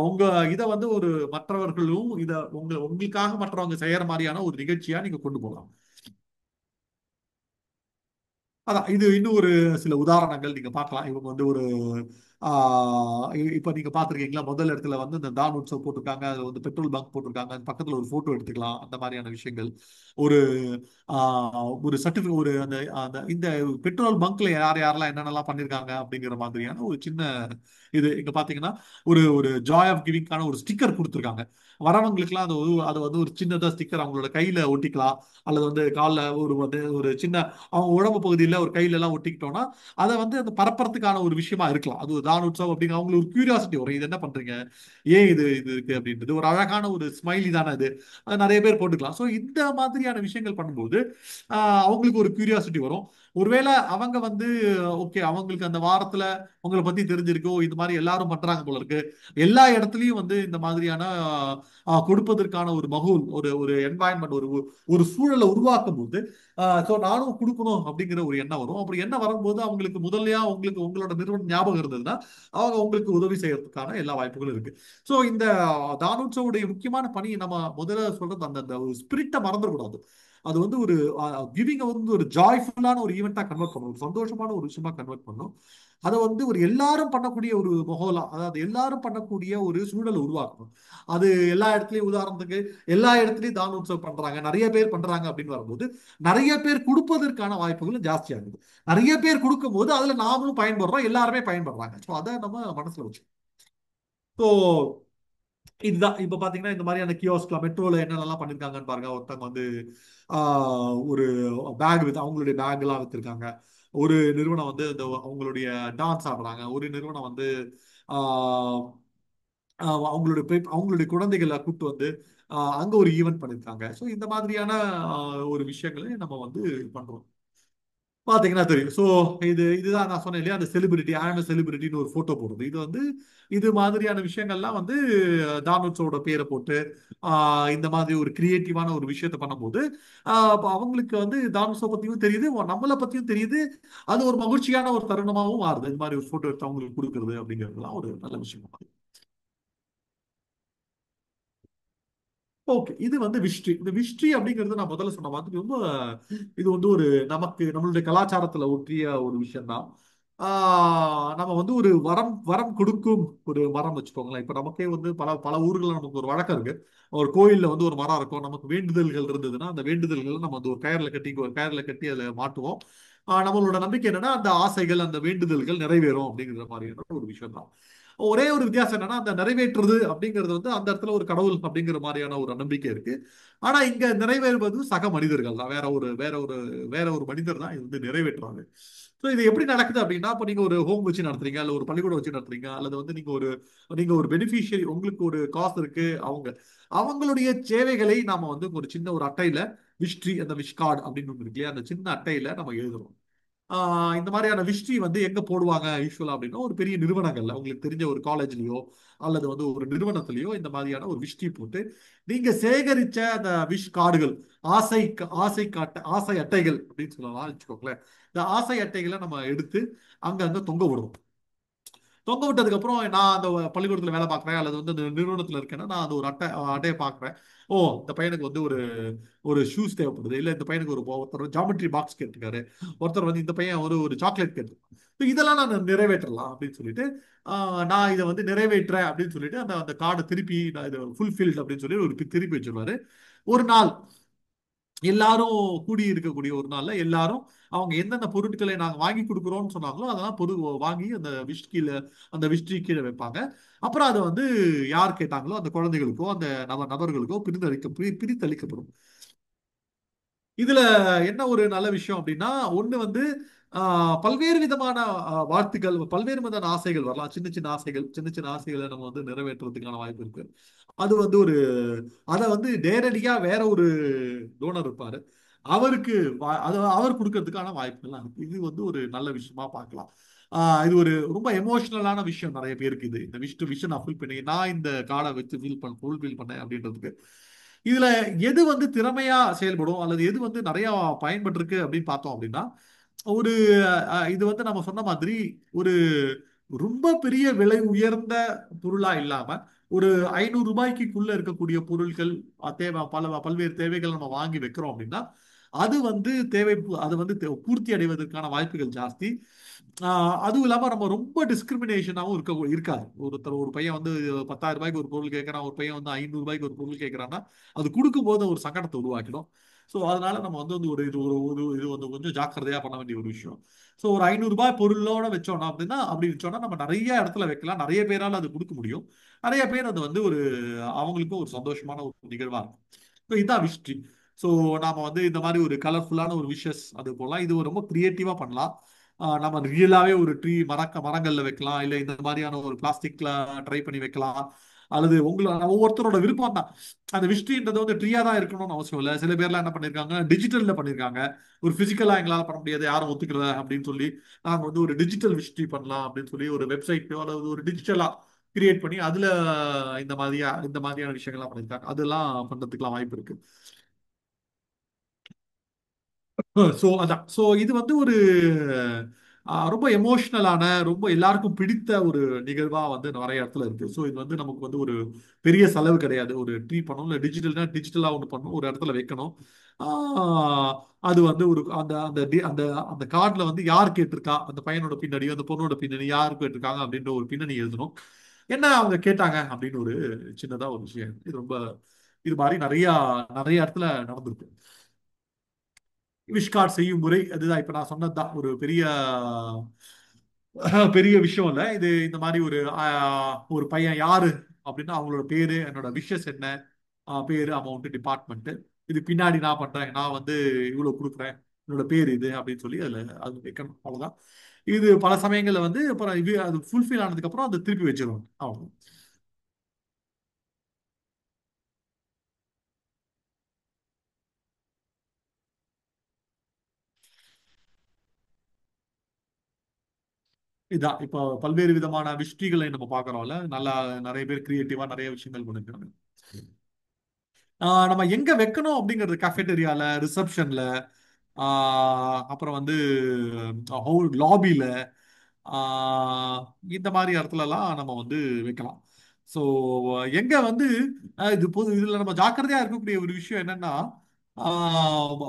உங்க இதை வந்து ஒரு மற்றவர்களும் இதை உங்களுக்காக மற்றவங்க செய்யற மாதிரியான ஒரு நிகழ்ச்சியா நீங்க கொண்டு போகலாம். அதான் இது இன்னும் ஒரு சில உதாரணங்கள் நீங்க பார்க்கலாம். இவங்க வந்து ஒரு இப்ப நீங்க பாத்திருக்கீங்களா, முதல் இடத்துல வந்து இந்த தான் உற்சவ் போட்டிருக்காங்க, அது வந்து பெட்ரோல் பங்க் போட்டிருக்காங்க, அது பக்கத்துல ஒரு போட்டோ எடுத்துக்கலாம். அந்த மாதிரியான விஷயங்கள் ஒரு ஒரு சர்டிபிகேட் ஒரு அந்த அந்த இந்த பெட்ரோல் பங்க்ல யார் யாரெல்லாம் என்னென்னலாம் பண்ணிருக்காங்க அப்படிங்கிற மாதிரியான ஒரு சின்ன இது இங்க பாத்தீங்கன்னா ஒரு ஒரு ஜாய் ஆஃப் கிவிங்கான ஒரு ஸ்டிக்கர் கொடுத்துருக்காங்க. வரவங்களுக்குலாம் அது வந்து ஒரு சின்னதா ஸ்டிக்கர் அவங்களோட கையில ஒட்டிக்கலாம். அல்லது வந்து காலில் வந்து ஒரு சின்ன அவங்க உடம்பு பகுதியில் ஒரு கையில எல்லாம் ஒட்டிக்கிட்டோம்னா அதை வந்து அந்த பரப்புறதுக்கான ஒரு விஷயமா இருக்கலாம். அது ஒரு தான் உற்சவம் அப்படிங்கிற அவங்களுக்கு ஒரு கியூரியாசிட்டி வரும். இது என்ன பண்றீங்க, ஏன் இது இருக்கு அப்படின்றது ஒரு அழகான ஒரு ஸ்மைலி தானே அது நிறைய பேர் போட்டுக்கலாம். ஸோ இந்த மாதிரியான விஷயங்கள் பண்ணும்போது அவங்களுக்கு ஒரு கியூரியாசிட்டி வரும். ஒருவேளை அவங்க வந்து ஓகே அவங்களுக்கு அந்த வாரத்துல உங்களை பத்தி தெரிஞ்சிருக்கோ, இது மாதிரி எல்லாரும் பண்றாங்க போல இருக்கு, எல்லா இடத்துலயும் வந்து இந்த மாதிரியான கொடுப்பதற்கான ஒரு மகூல் ஒரு ஒரு என்வாயன்மெண்ட் ஒரு ஒரு சூழலை உருவாக்கும் போது ஸோ நானும் கொடுக்கணும் அப்படிங்கிற ஒரு எண்ணம் வரும். அப்படி எண்ணம் வரும்போது அவங்களுக்கு முதல்லயா உங்களுக்கு உங்களோட நிறுவனம் ஞாபகம் இருந்ததுன்னா அவங்க உங்களுக்கு உதவி செய்யறதுக்கான எல்லா வாய்ப்புகளும் இருக்கு. ஸோ இந்த தானோத்சவோடைய முக்கியமான பணி நம்ம முதல்ல சொல்றது அந்த அந்த ஸ்பிரிட்டை மறந்துடக்கூடாது. அது வந்து ஒரு கிவிங்க வந்து ஒரு ஜாய்ஃபுல்லான ஒரு ஈவெண்டா கன்வெர்ட் பண்ணும், ஒரு சந்தோஷமான ஒரு விஷயமா கன்வெர்ட் பண்ணும். அதை வந்து ஒரு எல்லாரும் பண்ணக்கூடிய ஒரு மொஹோலா, அதாவது எல்லாரும் பண்ணக்கூடிய ஒரு சூழலை உருவாக்கணும். அது எல்லா இடத்துலயும் உதாரணத்துக்கு எல்லா இடத்துலயும் தான உற்சவம் பண்றாங்க, நிறைய பேர் பண்றாங்க அப்படின்னு வரும்போது நிறைய பேர் கொடுப்பதற்கான வாய்ப்புகளும் ஜாஸ்தி ஆகுது. நிறைய பேர் கொடுக்கும் போது அதுல நாமளும் பயன்படுறோம், எல்லாருமே பயன்படுறாங்க. ஸோ அதை நம்ம மனசுல வச்சு ஸோ இதுதான் இப்ப பாத்தீங்கன்னா இந்த மாதிரியான கியோஸ்க்ல மெட்ரோல என்னென்னலாம் பண்ணிருக்காங்கன்னு பாருங்க. ஒருத்தவங்க வந்து ஒரு பேக் வித் அவங்களுடைய பேக் எல்லாம் வித்திருக்காங்க. ஒரு நிறுவனம் வந்து இந்த அவங்களுடைய டான்ஸ் ஆடுறாங்க. ஒரு நிறுவனம் வந்து ஆஹ் அவங்களுடைய குழந்தைகளை கூட்டு வந்து அங்க ஒரு ஈவென்ட் பண்ணிருக்காங்க. ஸோ இந்த மாதிரியான ஒரு விஷயங்களை நம்ம வந்து பண்றோம். பாத்தீங்கன்னா தெரியும். ஸோ இதுதான் நான் சொன்னேன் இல்லையா, அந்த செலிபிரிட்டி ஆம் செலிபிரிட்டின்னு ஒரு போட்டோ போடுறது. இது வந்து இது மாதிரியான விஷயங்கள்லாம் வந்து தானோத்சவோட பேரை போட்டு இந்த மாதிரி ஒரு கிரியேட்டிவான ஒரு விஷயத்த பண்ணும்போது அப்ப அவங்களுக்கு வந்து தானோத்சவ பத்தியும் தெரியுது, நம்மளை பத்தியும் தெரியுது. அது ஒரு மகிழ்ச்சியான ஒரு தருணமாகவும் மாறுது. இந்த மாதிரி ஒரு போட்டோ எடுத்து அவங்களுக்கு கொடுக்கறது அப்படிங்கிறதுலாம் ஒரு நல்ல விஷயம். ஓகே, இது வந்து விஷ்டி. இந்த விஷ்டி அப்படிங்கிறது நான் முதல்ல சொன்ன மாதிரி ரொம்ப இது வந்து ஒரு நம்மளுடைய கலாச்சாரத்துல ஒற்றிய ஒரு விஷயம் தான். நம்ம வந்து ஒரு வரம் வரம் கொடுக்கும் ஒரு மரம் வச்சுக்கோங்களேன். இப்ப நமக்கே வந்து பல பல ஊர்கள்ல நமக்கு ஒரு வழக்கம் இருக்கு. ஒரு கோயில்ல வந்து ஒரு மரம் இருக்கும், நமக்கு வேண்டுதல்கள் இருந்ததுன்னா அந்த வேண்டுதல்களை நம்ம வந்து ஒரு கயிறுல கட்டி அதுல மாட்டுவோம். நம்மளோட நம்பிக்கை என்னன்னா அந்த ஆசைகள் அந்த வேண்டுதல்கள் நிறைவேறும் அப்படிங்கிற மாதிரியான ஒரு விஷயம் தான். ஒரே ஒரு வித்தியாசம் என்னன்னா அந்த நிறைவேற்றுறது அப்படிங்கிறது வந்து அந்த இடத்துல ஒரு கடவுள் அப்படிங்கிற மாதிரியான ஒரு நம்பிக்கை இருக்கு. ஆனா இங்க நிறைவேறுவது சக மனிதர்கள் தான். வேற ஒரு மனிதர் தான் இது வந்து நிறைவேற்றுறாங்க. ஸோ இது எப்படி நடக்குது அப்படின்னா, இப்போ நீங்க ஒரு ஹோம் வச்சு நடத்துறீங்க, அல்ல ஒரு பள்ளிக்கூடம் வச்சு நடத்துறீங்க, அல்லது வந்து நீங்க ஒரு பெனிஃபிஷியரி, உங்களுக்கு ஒரு காசு இருக்கு, அவங்களுடைய சேவைகளை நாம வந்து ஒரு சின்ன ஒரு அட்டையில விஷ்ட்ரி அந்த விஷ் கார்டு அப்படின்னு ஒன்று இருக்கு இல்லையா, அந்த சின்ன அட்டையில நம்ம எழுதுறோம். இந்த மாதிரியான விஷயம் வந்து எங்க போடுவாங்க யூஸ்வலா அப்படின்னா ஒரு பெரிய நிறுவனங்கள்ல உங்களுக்கு தெரிஞ்ச ஒரு காலேஜ்லயோ அல்லது வந்து ஒரு நிறுவனத்திலயோ இந்த மாதிரியான ஒரு விஷயம் போட்டு நீங்க சேகரிச்ச அந்த விஷ் கார்டுகள், ஆசை அட்டைகள் அப்படின்னு சொல்லலாம் வச்சுக்கோங்களேன். இந்த ஆசை அட்டைகளை நம்ம எடுத்து அங்க தொங்க விடுவோம். தொங்க விட்டதுக்கு அப்புறம் நான் அந்த பள்ளிக்கூடத்துல வேலை பார்க்குறேன் அல்லது வந்து அந்த நிறுவனத்துல இருக்கேன்னா நான் அந்த ஒரு அட்டையை பார்க்குறேன். ஓ, இந்த பையனுக்கு வந்து ஒரு ஒரு ஷூஸ் தேவைப்படுது, இல்ல இந்த பையனுக்கு ஒருத்தர் ஜாமெட்ரி பாக்ஸ் கேட்டிருக்காரு, ஒருத்தர் வந்து இந்த பையன் ஒரு ஒரு சாக்லேட் கேட்டு இதெல்லாம் நான் நிறைவேற்றலாம் அப்படின்னு சொல்லிட்டு நான் இதை வந்து நிறைவேற்றேன் அப்படின்னு சொல்லிட்டு அந்த அந்த கார்டை திருப்பி நான் இது ஃபுல்ஃபில்ட் அப்படின்னு சொல்லி ஒரு திருப்பி வச்சிருவாரு. ஒரு நாள் எல்லாரும் கூடி இருக்கக்கூடிய ஒரு நாள்ல எல்லாரும் அவங்க எந்தெந்த பொருட்களை நாங்க வாங்கி கொடுக்குறோம்னு சொன்னாங்களோ அதெல்லாம் வாங்கி அந்த அந்த விஷ்டி கீழே வைப்பாங்க. அப்புறம் அதை வந்து யார் கேட்டாங்களோ அந்த குழந்தைகளுக்கோ அந்த நபர்களுக்கோ பிரித்தளிக்கப்படும். இதுல என்ன ஒரு நல்ல விஷயம் அப்படின்னா, ஒண்ணு வந்து பல்வேறு விதமான வாழ்த்துக்கள், பல்வேறு விதமான ஆசைகள் வரலாம். சின்ன சின்ன ஆசைகள், சின்ன சின்ன ஆசைகளை நம்ம வந்து நிறைவேற்றுறதுக்கான வாய்ப்பு இருக்கு. அது வந்து அதை வந்து நேரடியா வேற ஒரு டோனர் இருப்பாரு, அவருக்கு அவர் கொடுக்கறதுக்கான வாய்ப்புகள்லாம் இருக்கு. இது வந்து ஒரு நல்ல விஷயமா பார்க்கலாம். இது ஒரு ரொம்ப எமோஷனலான விஷயம் நிறைய பேருக்கு. இது இந்த விஷன் நான் ஃபுல் பண்ணி நான் இந்த கார்டை வச்சு ஃபுல்ஃபில் பண்ணேன் அப்படின்றதுக்கு. இதுல எது வந்து திறமையா செயல்படும் அல்லது எது வந்து நிறைய பயன்பட்டிருக்கு அப்படின்னு பார்த்தோம் அப்படின்னா, ஒரு இது வந்து நம்ம சொன்ன மாதிரி ஒரு ரொம்ப பெரிய விலை உயர்ந்த பொருளா இல்லாம ஒரு 500 ரூபாய்க்குள்ள இருக்கக்கூடிய பொருட்கள், பல்வேறு தேவைகள் நம்ம வாங்கி வைக்கிறோம் அப்படின்னா அது வந்து அது வந்து பூர்த்தி அடைவதற்கான வாய்ப்புகள் ஜாஸ்தி. அதுவும் இல்லாம நம்ம ரொம்ப டிஸ்கிரிமினேஷனாவும் இருக்காது. ஒரு பையன் வந்து 10,000 ரூபாய்க்கு ஒரு பொருள் கேட்கறான், ஒரு பையன் வந்து 500 ரூபாய்க்கு ஒரு பொருள் கேட்கறான்னா அது கொடுக்கும்போது ஒரு சங்கடத்தை உருவாக்கிடும். ஸோ அதனால நம்ம வந்து ஒரு இது ஒரு ஒரு இது வந்து கொஞ்சம் ஜாக்கிரதையா பண்ண வேண்டிய ஒரு விஷயம். ஸோ ஒரு 500 ரூபாய் பொருளோட வச்சோம்னா அப்படின்னா அப்படி வச்சோம்னா நம்ம நிறைய இடத்துல வைக்கலாம், நிறைய பேரால அது கொடுக்க முடியும். நிறைய பேர் அது வந்து அவங்களுக்கும் ஒரு சந்தோஷமான ஒரு நிகழ்வா இருக்கும். ஸோ இதான் விஷ். ஸோ நாம வந்து இந்த மாதிரி ஒரு கலர்ஃபுல்லான ஒரு விஷஸ் அது போலாம். இது ரொம்ப கிரியேட்டிவா பண்ணலாம். நம்ம ரியலாவே ஒரு மரங்கள்ல வைக்கலாம், இல்ல இந்த மாதிரியான ஒரு பிளாஸ்டிக்ல ட்ரை பண்ணி வைக்கலாம். அல்லது ஒவ்வொருத்தரோட விருப்பம் தான். அந்த விஷ்டின்றது வந்து ட்ரீயா தான் இருக்கணும்னு அவசியம் இல்லை. சில பேர்லாம் என்ன பண்ணிருக்காங்க, டிஜிட்டல்ல பண்ணிருக்காங்க. ஒரு பிசிக்கலா எங்களால பண்ண முடியாது, யாரும் ஒத்துக்கல அப்படின்னு சொல்லி நாங்க வந்து ஒரு டிஜிட்டல் விஷ்டி பண்ணலாம் அப்படின்னு சொல்லி ஒரு வெப்சைட்டோ அல்லது ஒரு டிஜிட்டலா கிரியேட் பண்ணி அதுல இந்த மாதிரியான விஷயங்கள்லாம் பண்ணிருக்காங்க. அதெல்லாம் பண்றதுக்குலாம் வாய்ப்பு இருக்கு. சோ இது வந்து ஒரு ரொம்ப எமோஷனலான, ரொம்ப எல்லாருக்கும் பிடித்த ஒரு நிகழ்வா வந்து நிறைய இடத்துல இருக்கு. ஸோ இது வந்து நமக்கு வந்து ஒரு பெரிய செலவு கிடையாது. ஒரு ட்ரீ பண்ணணும், இல்லை டிஜிட்டலா ஒன்று பண்ணணும், ஒரு இடத்துல வைக்கணும். அது வந்து ஒரு அந்த அந்த அந்த அந்த கார்டுல வந்து யார் கேட்டிருக்கா, அந்த பையனோட பின்னணியோ அந்த பொண்ணோட பின்னணி யார் கேட்டிருக்காங்க அப்படின்ற ஒரு பின்னணி எழுதணும். என்ன அவங்க கேட்டாங்க அப்படின்னு ஒரு சின்னதா ஒரு விஷயம். இது மாதிரி நிறைய நிறைய இடத்துல நடந்திருக்கு. விஷ் கார்டு செய்யும் முறை அதுதான் இப்ப நான் சொன்னதுதான். ஒரு பெரிய பெரிய விஷயம் இல்ல இது. இந்த மாதிரி ஒரு பையன் யாரு அப்படின்னா அவங்களோட பேரு, என்னோட விஷஸ் என்ன, பேரு, அமௌண்ட், டிபார்ட்மெண்ட், இது பின்னாடி நான் பண்றேன், நான் வந்து இவ்வளவு கொடுக்குறேன், என்னோட பேர் இது அப்படின்னு சொல்லி அது வைக்கணும். அவ்வளவுதான். இது பல சமயங்கள்ல வந்து அப்புறம் அது ஃபுல்ஃபில் ஆனதுக்கு அப்புறம் அதை திருப்பி வச்சிருவாங்க. அவ்வளவு. இதான் இப்போ பல்வேறு விதமான விஷயங்களை நம்ம பார்க்கறோம்ல. நல்லா நிறைய பேர் கிரியேட்டிவா நிறைய விஷயங்கள் பண்ணிருக்காங்க. நம்ம எங்க வைக்கணும் அப்படிங்கிறது கஃபேட்டரியால, ரிசப்ஷன்ல, அப்புறம் வந்து லாபியில, இந்த மாதிரி இடத்துலலாம் நம்ம வந்து வைக்கலாம். ஸோ எங்க வந்து இதுல நம்ம ஜாக்கிரதையா இருக்கக்கூடிய ஒரு விஷயம் என்னன்னா,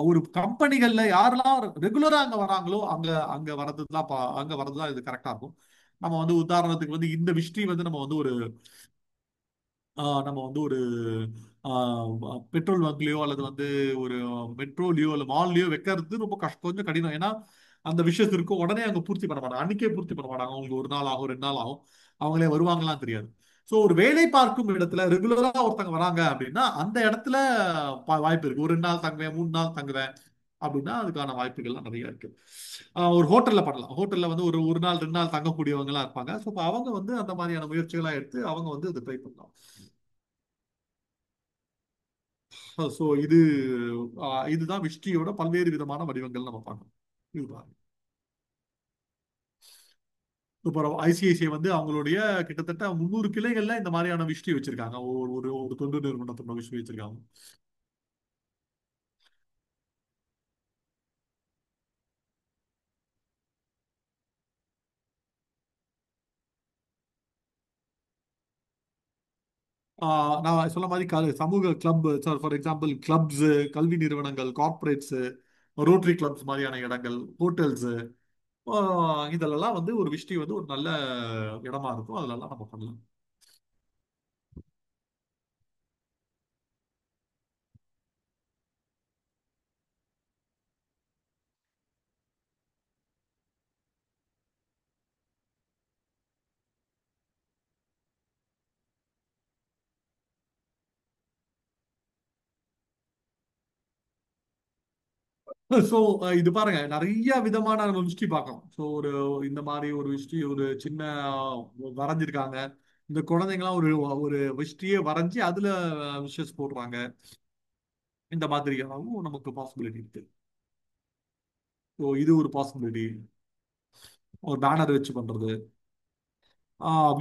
ஒரு கம்பெனிகள்ல யாரெல்லாம் ரெகுலரா அங்க வராங்களோ அங்க அங்க அங்க வர்றதுதான் இது கரெக்டா இருக்கும். நம்ம வந்து உதாரணத்துக்கு வந்து இந்த விஷயம் வந்து நம்ம வந்து ஒரு பெட்ரோல் பங்க்லயோ அல்லது வந்து ஒரு மெட்ரோலயோ அல்ல மால்லயோ வைக்கிறது ரொம்ப கொஞ்சம் கடினம். ஏன்னா அந்த விஷயத்து இருக்கும், உடனே அங்க பூர்த்தி பண்ண மாட்டாங்க, அன்னைக்கே பூர்த்தி பண்ண மாட்டாங்க. அவங்களுக்கு ஒரு நாள் ஆகும், 2 நாள் ஆகும், அவங்களே வருவாங்களாம் தெரியாது. ஸோ ஒரு வேலை பார்க்கும் இடத்துல ரெகுலரா ஒருத்தங்க வராங்க அப்படின்னா அந்த இடத்துல வாய்ப்பு இருக்கு. ஒரு 2 நாள் தங்குவேன், 3 நாள் தங்குவேன் அப்படின்னா அதுக்கான வாய்ப்புகள்லாம் நிறைய இருக்கு. ஒரு ஹோட்டல்ல பண்ணலாம். ஹோட்டல்ல வந்து ஒரு ஒரு நாள் 2 நாள் தங்கக்கூடியவங்க எல்லாம் இருப்பாங்க. ஸோ அவங்க வந்து அந்த மாதிரியான முயற்சிகளா எடுத்து அவங்க வந்து அதை ட்ரை பண்ணலாம். ஸோ இதுதான் விஷ்டியோட பல்வேறு விதமான வடிவங்கள் நம்ம பார்க்கணும். இதுதான். இப்போ ஐசிஐசிஐ வந்து அவங்களுடைய கிட்டத்தட்ட 300 கிளைகள்ல இந்த மாதிரியான விஷயம் வச்சிருக்காங்க. ஒரு ஒரு ஒரு தொண்டு நிறுவனத்தோட விஷயம் வச்சிருக்காங்க. நான் சொன்ன மாதிரி சமூக கிளப், ஃபார் எக்ஸாம்பிள் கிளப்ஸ், கல்வி நிறுவனங்கள், கார்ப்பரேட்ஸ், ரோட்டரி கிளப்ஸ் மாதிரியான இடங்கள், ஹோட்டல்ஸ், இதெல்லாம் வந்து ஒரு விஷயம் வந்து ஒரு நல்ல இடமா இருக்கும். அதெல்லாம் நம்ம பண்ணலாம். ஸோ இது பாருங்க, நிறைய விதமான நம்ம ஹிஸ்டரி பார்க்கலாம். ஸோ இந்த மாதிரி ஒரு ஹிஸ்டரி ஒரு சின்ன வரைஞ்சிருக்காங்க. இந்த குழந்தைங்களாம் ஒரு ஒரு ஹிஸ்டரியே வரைஞ்சி அதுல விஷஸ் போடுறாங்க. இந்த மாதிரியாகவும் நமக்கு பாசிபிலிட்டி இருக்கு. ஸோ இது ஒரு பாசிபிலிட்டி. ஒரு பேனர் வச்சு பண்றது.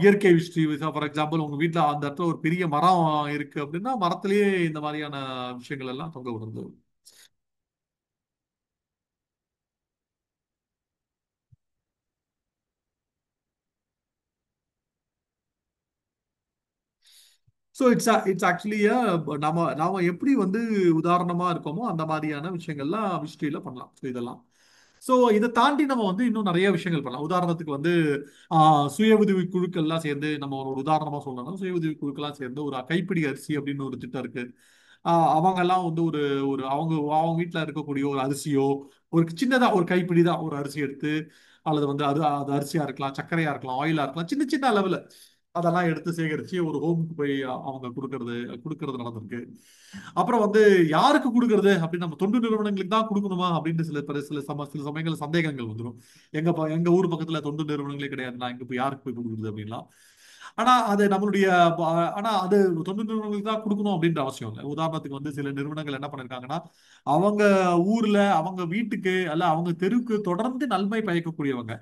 இயற்கை ஹிஸ்டரி, ஃபார் எக்ஸாம்பிள் உங்க வீட்ல அந்த இடத்துல ஒரு பெரிய மரம் இருக்கு அப்படின்னா மரத்திலேயே இந்த மாதிரியான விஷயங்கள் எல்லாம் தொங்க விடுறது. ஸோ இட்ஸ் ஆக்சுவலி நம்ம நாம எப்படி வந்து உதாரணமா இருக்கோமோ அந்த மாதிரியான விஷயங்கள்லாம் ஹிஸ்டரியில பண்ணலாம். ஸோ இதெல்லாம். ஸோ இதை தாண்டி நம்ம வந்து இன்னும் நிறைய விஷயங்கள் பண்ணலாம். உதாரணத்துக்கு வந்து சுய உதவி குழுக்கள்லாம் சேர்ந்து நம்ம ஒரு உதாரணமா சொல்லணும்னா சுய உதவி குழுக்கள்லாம் சேர்ந்து ஒரு கைப்பிடி அரிசி அப்படின்னு ஒரு திட்டம் இருக்கு. அவங்க எல்லாம் வந்து ஒரு ஒரு அவங்க அவங்க வீட்டில் இருக்கக்கூடிய ஒரு அரிசியோ ஒரு சின்னதா ஒரு கைப்பிடி தான் ஒரு அரிசி எடுத்து, அல்லது வந்து அது அரிசியா இருக்கலாம், சர்க்கரையா இருக்கலாம், ஆயிலா இருக்கலாம், சின்ன சின்ன அளவுல அதெல்லாம் எடுத்து சேகரிச்சு ஒரு ஹோமுக்கு போய் அவங்க கொடுக்கறது நடந்திருக்கு. அப்புறம் வந்து யாருக்கு கொடுக்கறது அப்படின்னு நம்ம தொண்டு நிறுவனங்களுக்கு தான் கொடுக்கணுமா அப்படின்னு சில சமயங்கள் சந்தேகங்கள் வந்துடும். எங்க ஊர் பக்கத்துல தொண்டு நிறுவனங்களே கிடையாது, நான் எங்க போய் யாருக்கு போய் கொடுக்குறது அப்படின்லாம். ஆனா அது நம்மளுடைய ஆனா அது தொண்டு நிறுவனங்களுக்கு தான் கொடுக்கணும் அப்படின்ற அவசியம் இல்லை. உதாரணத்துக்கு வந்து சில நிறுவனங்கள் என்ன பண்ணிருக்காங்கன்னா அவங்க ஊர்ல அவங்க வீட்டுக்கு அல்ல அவங்க தெருவுக்கு தொடர்ந்து நன்மை பயக்கக்கூடியவங்க,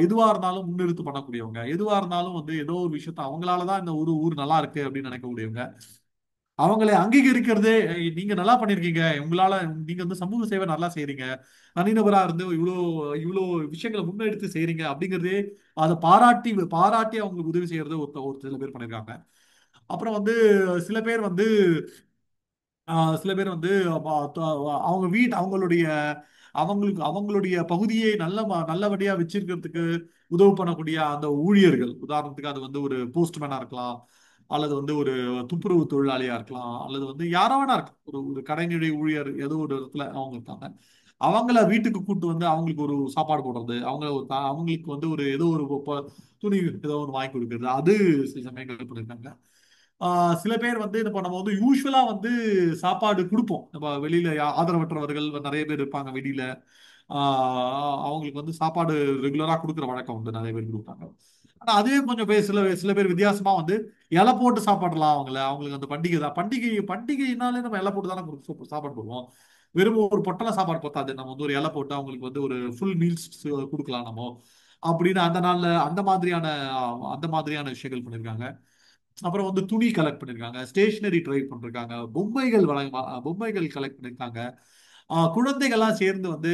எதுவா இருந்தாலும் முன்னிறுத்து பண்ணக்கூடியவங்க, எதுவா இருந்தாலும் வந்து ஏதோ ஒரு விஷயத்த அவங்களாலதான் இந்த ஒரு ஊர் நல்லா இருக்கு அப்படின்னு நினைக்கக்கூடியவங்க, அவங்களை அங்கீகரிக்கிறதே நீங்க நல்லா பண்ணிருக்கீங்க, உங்களால நீங்க வந்து சமூக சேவை நல்லா செய்றீங்க, தனிநபரா இருந்து இவ்வளோ இவ்வளோ விஷயங்களை முன்னெடுத்து செய்றீங்க அப்படிங்கிறதே அதை பாராட்டி பாராட்டி அவங்களுக்கு உதவி செய்யறது ஒரு சில பேர் பண்ணிருக்காங்க. அப்புறம் வந்து சில பேர் வந்து சில பேர் வந்து அவங்க அவங்களுடைய அவங்களுடைய பகுதியை நல்லபடியா வச்சிருக்கிறதுக்கு உதவி பண்ணக்கூடிய அந்த ஊழியர்கள், உதாரணத்துக்கு அது வந்து ஒரு போஸ்ட்மேனா இருக்கலாம், அல்லது வந்து ஒரு துப்புரவு தொழிலாளியா இருக்கலாம், அல்லது வந்து யாரா வேணா இருக்கலாம், ஒரு ஒரு கடைநிலை ஊழியர் ஏதோ ஒரு இடத்துல அவங்க இருக்காங்க. அவங்கள வீட்டுக்கு கூட்டு வந்து அவங்களுக்கு ஒரு சாப்பாடு போடுறது, அவங்களுக்கு வந்து ஒரு ஏதோ ஒரு துணி ஏதோ ஒன்று வாங்கி கொடுக்கறது, அது சில சமயங்கள் பண்ணிருக்காங்க. சில பேர் வந்து இப்போ நம்ம வந்து யூஸ்வலா வந்து சாப்பாடு கொடுப்போம். நம்ம வெளியில ஆதரவற்றவர்கள் நிறைய பேர் இருப்பாங்க வெளியில. அவங்களுக்கு வந்து சாப்பாடு ரெகுலரா கொடுக்குற வழக்கம் வந்து நிறைய பேர் கொடுப்பாங்க. ஆனா அதுவே கொஞ்சம் பேர் சில பேர் வித்தியாசமா வந்து இலை போட்டு சாப்பாடலாம். அவங்களுக்கு அந்த பண்டிகை தான் பண்டிகைனாலே நம்ம இலை போட்டு தானே சாப்பாடு போடுவோம். வெறும் ஒரு பொட்டல சாப்பாடு பத்தாது, நம்ம வந்து ஒரு இலை போட்டு அவங்களுக்கு வந்து ஒரு ஃபுல் மீல்ஸ் கொடுக்கலாம் நம்ம அப்படின்னு அந்த நாள்ல அந்த மாதிரியான விஷயங்கள் பண்ணிருக்காங்க. அப்புறம் வந்து துணி கலெக்ட் பண்ணிருக்காங்க, ஸ்டேஷனரி ட்ரை பண்ணிருக்காங்க, பொம்மைகள் கலெக்ட் பண்ணிருக்காங்க. குழந்தைகள்லாம் சேர்ந்து வந்து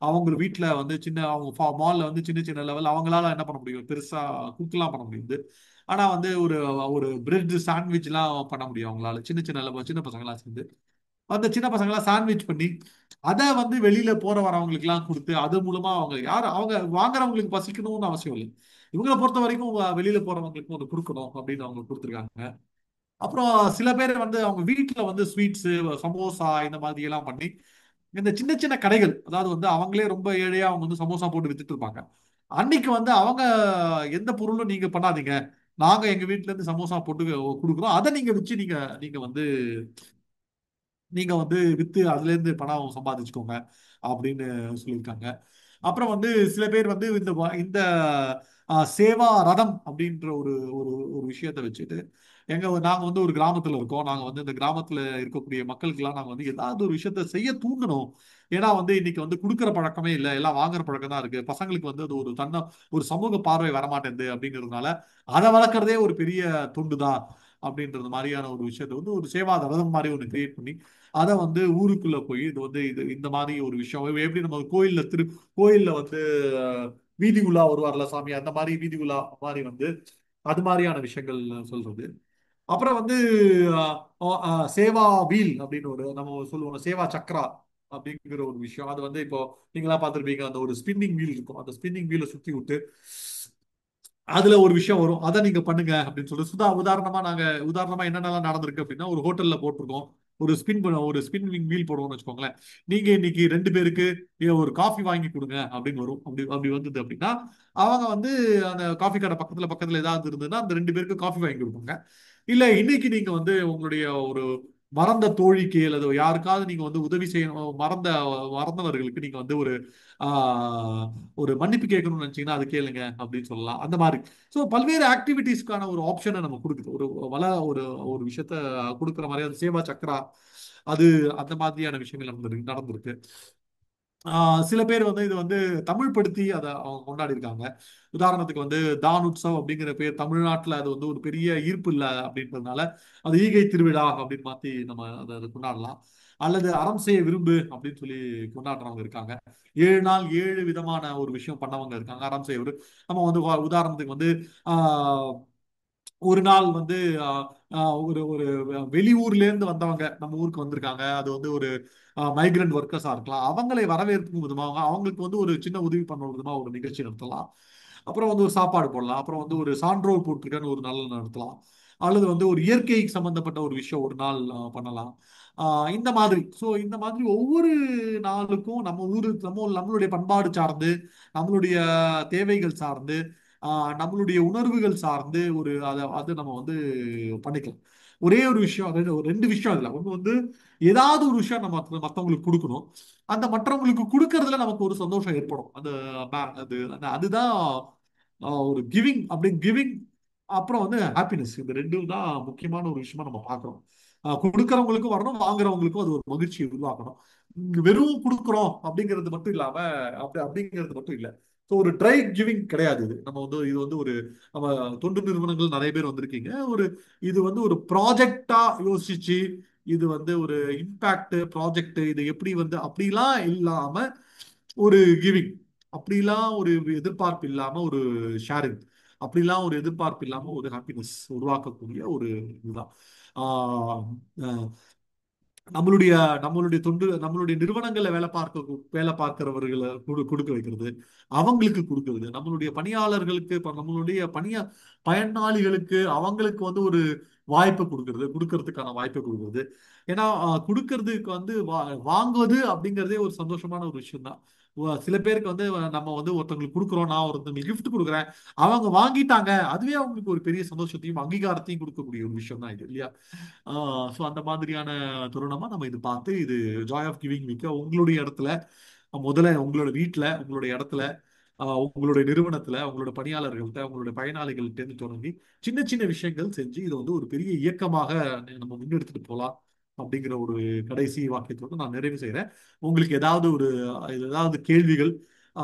அவங்க வீட்ல வந்து சின்ன அவங்க மால்ல வந்து சின்ன சின்ன லெவல் அவங்களால என்ன பண்ண முடியும், பெருசா குக்லாம் பண்ண முடியுது. ஆனா வந்து ஒரு ஒரு பிரெட் சாண்ட்விச்லாம் பண்ண முடியும் அவங்களால, சின்ன சின்ன சின்ன பசங்களாம் சேர்ந்து அந்த சின்ன பசங்களாம் சாண்ட்விச் பண்ணி அதை வந்து வெளியில போற வரவங்களுக்கு எல்லாம் கொடுத்து அது மூலமா அவங்க வாங்குறவங்களுக்கு பசிக்கணும்னு அவசியம் இல்லை. இவங்களை பொறுத்த வரைக்கும் வெளியில போறவங்களுக்கும் ஒரு கொடுக்கணும் அப்படின்னு அவங்க கொடுத்துருக்காங்க. அப்புறம் சில பேர் வந்து அவங்க வீட்டுல வந்து ஸ்வீட்ஸ், சமோசா இந்த மாதிரி எல்லாம் பண்ணி இந்த சின்ன சின்ன கடைகள், அதாவது வந்து அவங்களே ரொம்ப ஏழையா அவங்க வந்து சமோசா போட்டு வித்துட்டு இருப்பாங்க. அன்னைக்கு வந்து அவங்க எந்த பொருளும் நீங்க பண்ணாதீங்க, நாங்க எங்க வீட்ல இருந்து சமோசா போட்டு கொடுக்குறோம், அதை நீங்க வச்சு நீங்க நீங்க வந்து நீங்க வந்து வித்து அதுல இருந்து பணம் சம்பாதிச்சுக்கோங்க அப்படின்னு சொல்லியிருக்காங்க. அப்புறம் வந்து சில பேர் வந்து இந்த சேவா ரதம் அப்படின்ற ஒரு ஒரு ஒரு விஷயத்தை வச்சுட்டு நாங்க வந்து ஒரு கிராமத்துல இருக்கோம், நாங்க வந்து இந்த கிராமத்துல இருக்கக்கூடிய மக்களுக்கெல்லாம் நாங்க வந்து ஏதாவது ஒரு விஷயத்த செய்ய தூண்டணும். ஏன்னா வந்து இன்னைக்கு வந்து கொடுக்குற பழக்கமே இல்லை, எல்லாம் வாங்குற பழக்கம் தான் இருக்கு, பசங்களுக்கு வந்து அது ஒரு சமூக பார்வை வரமாட்டேங்குது அப்படிங்கிறதுனால அதை வளர்க்கறதே ஒரு பெரிய தொண்டு தான் அப்படின்றது மாதிரியான ஒரு விஷயத்தை வந்து ஒரு சேவா ரதம் மாதிரி ஒன்று கிரியேட் பண்ணி அதை வந்து ஊருக்குள்ள போய் இது இந்த மாதிரி ஒரு விஷயம் எப்படி நம்ம கோயில்ல வந்து வீதி உலா வருவார்ல சாமி, அந்த மாதிரி வீதி உலா மாதிரி வந்து அது மாதிரியான விஷயங்கள் சொல்றது. அப்புறம் வந்து சேவா வீல் அப்படின்னு ஒரு நம்ம சொல்லுவோம், சேவா சக்ரா அப்படிங்கிற ஒரு விஷயம். அது வந்து இப்போ நீங்களா பார்த்திருப்பீங்க, அந்த ஒரு ஸ்பின்னிங் வீல் இருக்கும், அந்த ஸ்பின்னிங் வீலை சுத்தி விட்டு அதுல ஒரு விஷயம் வரும், அதை நீங்க பண்ணுங்க அப்படின்னு சொல்லி உதாரணமா என்னென்னலாம் நடந்திருக்கு அப்படின்னா, ஒரு ஹோட்டல்ல போட்டிருக்கோம், ஒரு ஸ்பின்னிங் வீல் போடுவோம்னு வச்சுக்கோங்களேன். நீங்க இன்னைக்கு 2 பேருக்கு ஒரு காஃபி வாங்கி கொடுங்க அப்படின்னு வரும். அப்படி அப்படி வந்தது அப்படின்னா அவங்க வந்து அந்த காஃபி கடை பக்கத்துல பக்கத்துல ஏதாவது இருந்ததுன்னா அந்த 2 பேருக்கு காஃபி வாங்கி கொடுப்பாங்க. இல்ல இன்னைக்கு நீங்க வந்து உங்களுடைய ஒரு மறந்த தோழிக்கு அல்லது யாருக்காவது நீங்க வந்து உதவி செய்யணும், மறந்தவர்களுக்கு நீங்க வந்து ஆஹ், ஒரு மன்னிப்பு கேட்கணும்னு நினைச்சீங்கன்னா அது கேளுங்க அப்படின்னு சொல்லலாம். அந்த மாதிரி ஸோ பல்வேறு ஆக்டிவிட்டீஸ்க்கான ஒரு ஆப்ஷனை நம்ம கொடுக்குது. ஒரு ஒரு விஷயத்த கொடுக்குற மாதிரி அது சேவா சக்ரா, அது அந்த மாதிரியான விஷயங்கள் நடந்திருக்கு. சில பேர் வந்து இது வந்து தமிழ் படுத்தி அதை அவங்க கொண்டாடி இருக்காங்க. உதாரணத்துக்கு வந்து தான் உற்சவ் அப்படிங்கிற பேர் தமிழ்நாட்டில் அது வந்து ஒரு பெரிய ஈர்ப்பு இல்லை அப்படின்றதுனால அது ஈகை திருவிழா அப்படின்னு மாத்தி நம்ம அதை கொண்டாடலாம். அல்லது அறம் செய்ய விரும்பு அப்படின்னு சொல்லி கொண்டாடுறவங்க இருக்காங்க. 7 நாள் 7 விதமான ஒரு விஷயம் பண்ணவங்க இருக்காங்க. அறம் செய்ய நம்ம வந்து உதாரணத்துக்கு வந்து ஆஹ் ஒரு நாள் வந்து ஆஹ் ஆஹ் ஒரு ஒரு வெளியூர்ல இருந்து வந்தவங்க நம்ம ஊருக்கு வந்திருக்காங்க. அது வந்து ஒரு மைக்ரண்ட் ஒர்க்கர்ஸா இருக்கலாம். அவங்களை வரவேற்கும் விதமாக அவங்களுக்கு வந்து ஒரு சின்ன உதவி பண்ண விதமா ஒரு நிகழ்ச்சி நடத்தலாம். அப்புறம் வந்து ஒரு சாப்பாடு போடலாம். அப்புறம் வந்து ஒரு சான்றோர் போட்டிருக்கன்னு ஒரு நாள் நடத்தலாம். அல்லது வந்து ஒரு இயற்கை சம்பந்தப்பட்ட ஒரு விஷயம் ஒரு நாள் பண்ணலாம். இந்த மாதிரி இந்த மாதிரி ஒவ்வொரு நாளுக்கும் நம்ம ஊரு நம்மளுடைய பண்பாடு சார்ந்து, நம்மளுடைய தேவைகள் சார்ந்து, நம்மளுடைய உணர்வுகள் சார்ந்து அது நம்ம வந்து பண்ணிக்கலாம். ஒரே ஒரு விஷயம், ரெண்டு விஷயம் இல்ல. ஒண்ணு வந்து ஏதாவது ஒரு விஷயம் நம்ம மத்தவங்களுக்கு கொடுக்கணும். அந்த மற்றவங்களுக்கு கொடுக்கறதுல நமக்கு ஒரு சந்தோஷம் ஏற்படும். அதுதான் ஒரு கிவிங். அப்படி கிவிங் அப்புறம் வந்து ஹாப்பினஸ், இந்த ரெண்டும் தான் முக்கியமான ஒரு விஷயமா நம்ம பார்க்கிறோம். கொடுக்கறவங்களுக்கும் வரணும், வாங்குறவங்களுக்கும் அது ஒரு மகிழ்ச்சியை உருவாக்கணும். வெறும் கொடுக்குறோம் அப்படிங்கிறது மட்டும் இல்லாம அப்படிங்கிறது மட்டும் இல்ல. ஸோ ஒரு ட்ரை கிவிங் கிடையாது. இது வந்து ஒரு நம்ம தொண்டு நிறுவனங்கள் நிறைய பேர் வந்திருக்கீங்க. இது வந்து ஒரு ப்ராஜெக்டா யோசிச்சு, இது வந்து ஒரு இம்பாக்ட் ப்ராஜெக்ட், இது எப்படி வந்து அப்படிலாம் இல்லாம ஒரு கிவிங், அப்படிலாம் ஒரு எதிர்பார்ப்பு இல்லாம ஒரு ஷேரிங், அப்படிலாம் ஒரு எதிர்பார்ப்பு இல்லாம ஒரு ஹாப்பினஸ் உருவாக்கக்கூடிய ஒரு இதுதான். ஆஹ் அஹ் நம்மளுடைய நம்மளுடைய நிறுவனங்கள்ல வேலை பார்க்கிறவர்களை கொடுக்க வைக்கிறது, அவங்களுக்கு கொடுக்கிறது, நம்மளுடைய பணியாளர்களுக்கு, நம்மளுடைய பயனாளிகளுக்கு அவங்களுக்கு வந்து ஒரு வாய்ப்பை கொடுக்கறதுக்கான வாய்ப்பை கொடுக்கிறது. ஏன்னா கொடுக்கறதுக்கு வந்து வாங்குவது அப்படிங்கிறதே ஒரு சந்தோஷமான ஒரு விஷயம் தான். சில பேருக்கு வந்து நம்ம வந்து ஒருத்தவங்களுக்கு கொடுக்குறோம், நான் ஒருத்தவங்களுக்கு gift கொடுக்குறேன், அவங்க வாங்கிட்டாங்க, அதுவே அவங்களுக்கு ஒரு பெரிய சந்தோஷத்தையும் அங்கீகாரத்தையும் கொடுக்கக்கூடிய ஒரு விஷயம் தான் இது, இல்லையா? ஸோ அந்த மாதிரியான தருணமா நம்ம இது பார்த்து, இது ஜாய் ஆஃப் கிவிங் வீக்க உங்களுடைய இடத்துல, முதல்ல உங்களோட வீட்டில், உங்களுடைய இடத்துல, உங்களுடைய நிறுவனத்துல, உங்களோட பணியாளர்கள்ட்ட, உங்களுடைய பயனாளிகள்ட்ட இருந்து தொடங்கி சின்ன சின்ன விஷயங்கள் செஞ்சு இதை வந்து ஒரு பெரிய இயக்கமாக நம்ம முன்னெடுத்துட்டு போகலாம் அப்படிங்கிற ஒரு கடைசி வாக்கியத்தோடு நான் நிறைவு செய்றேன். உங்களுக்கு ஏதாவது கேள்விகள்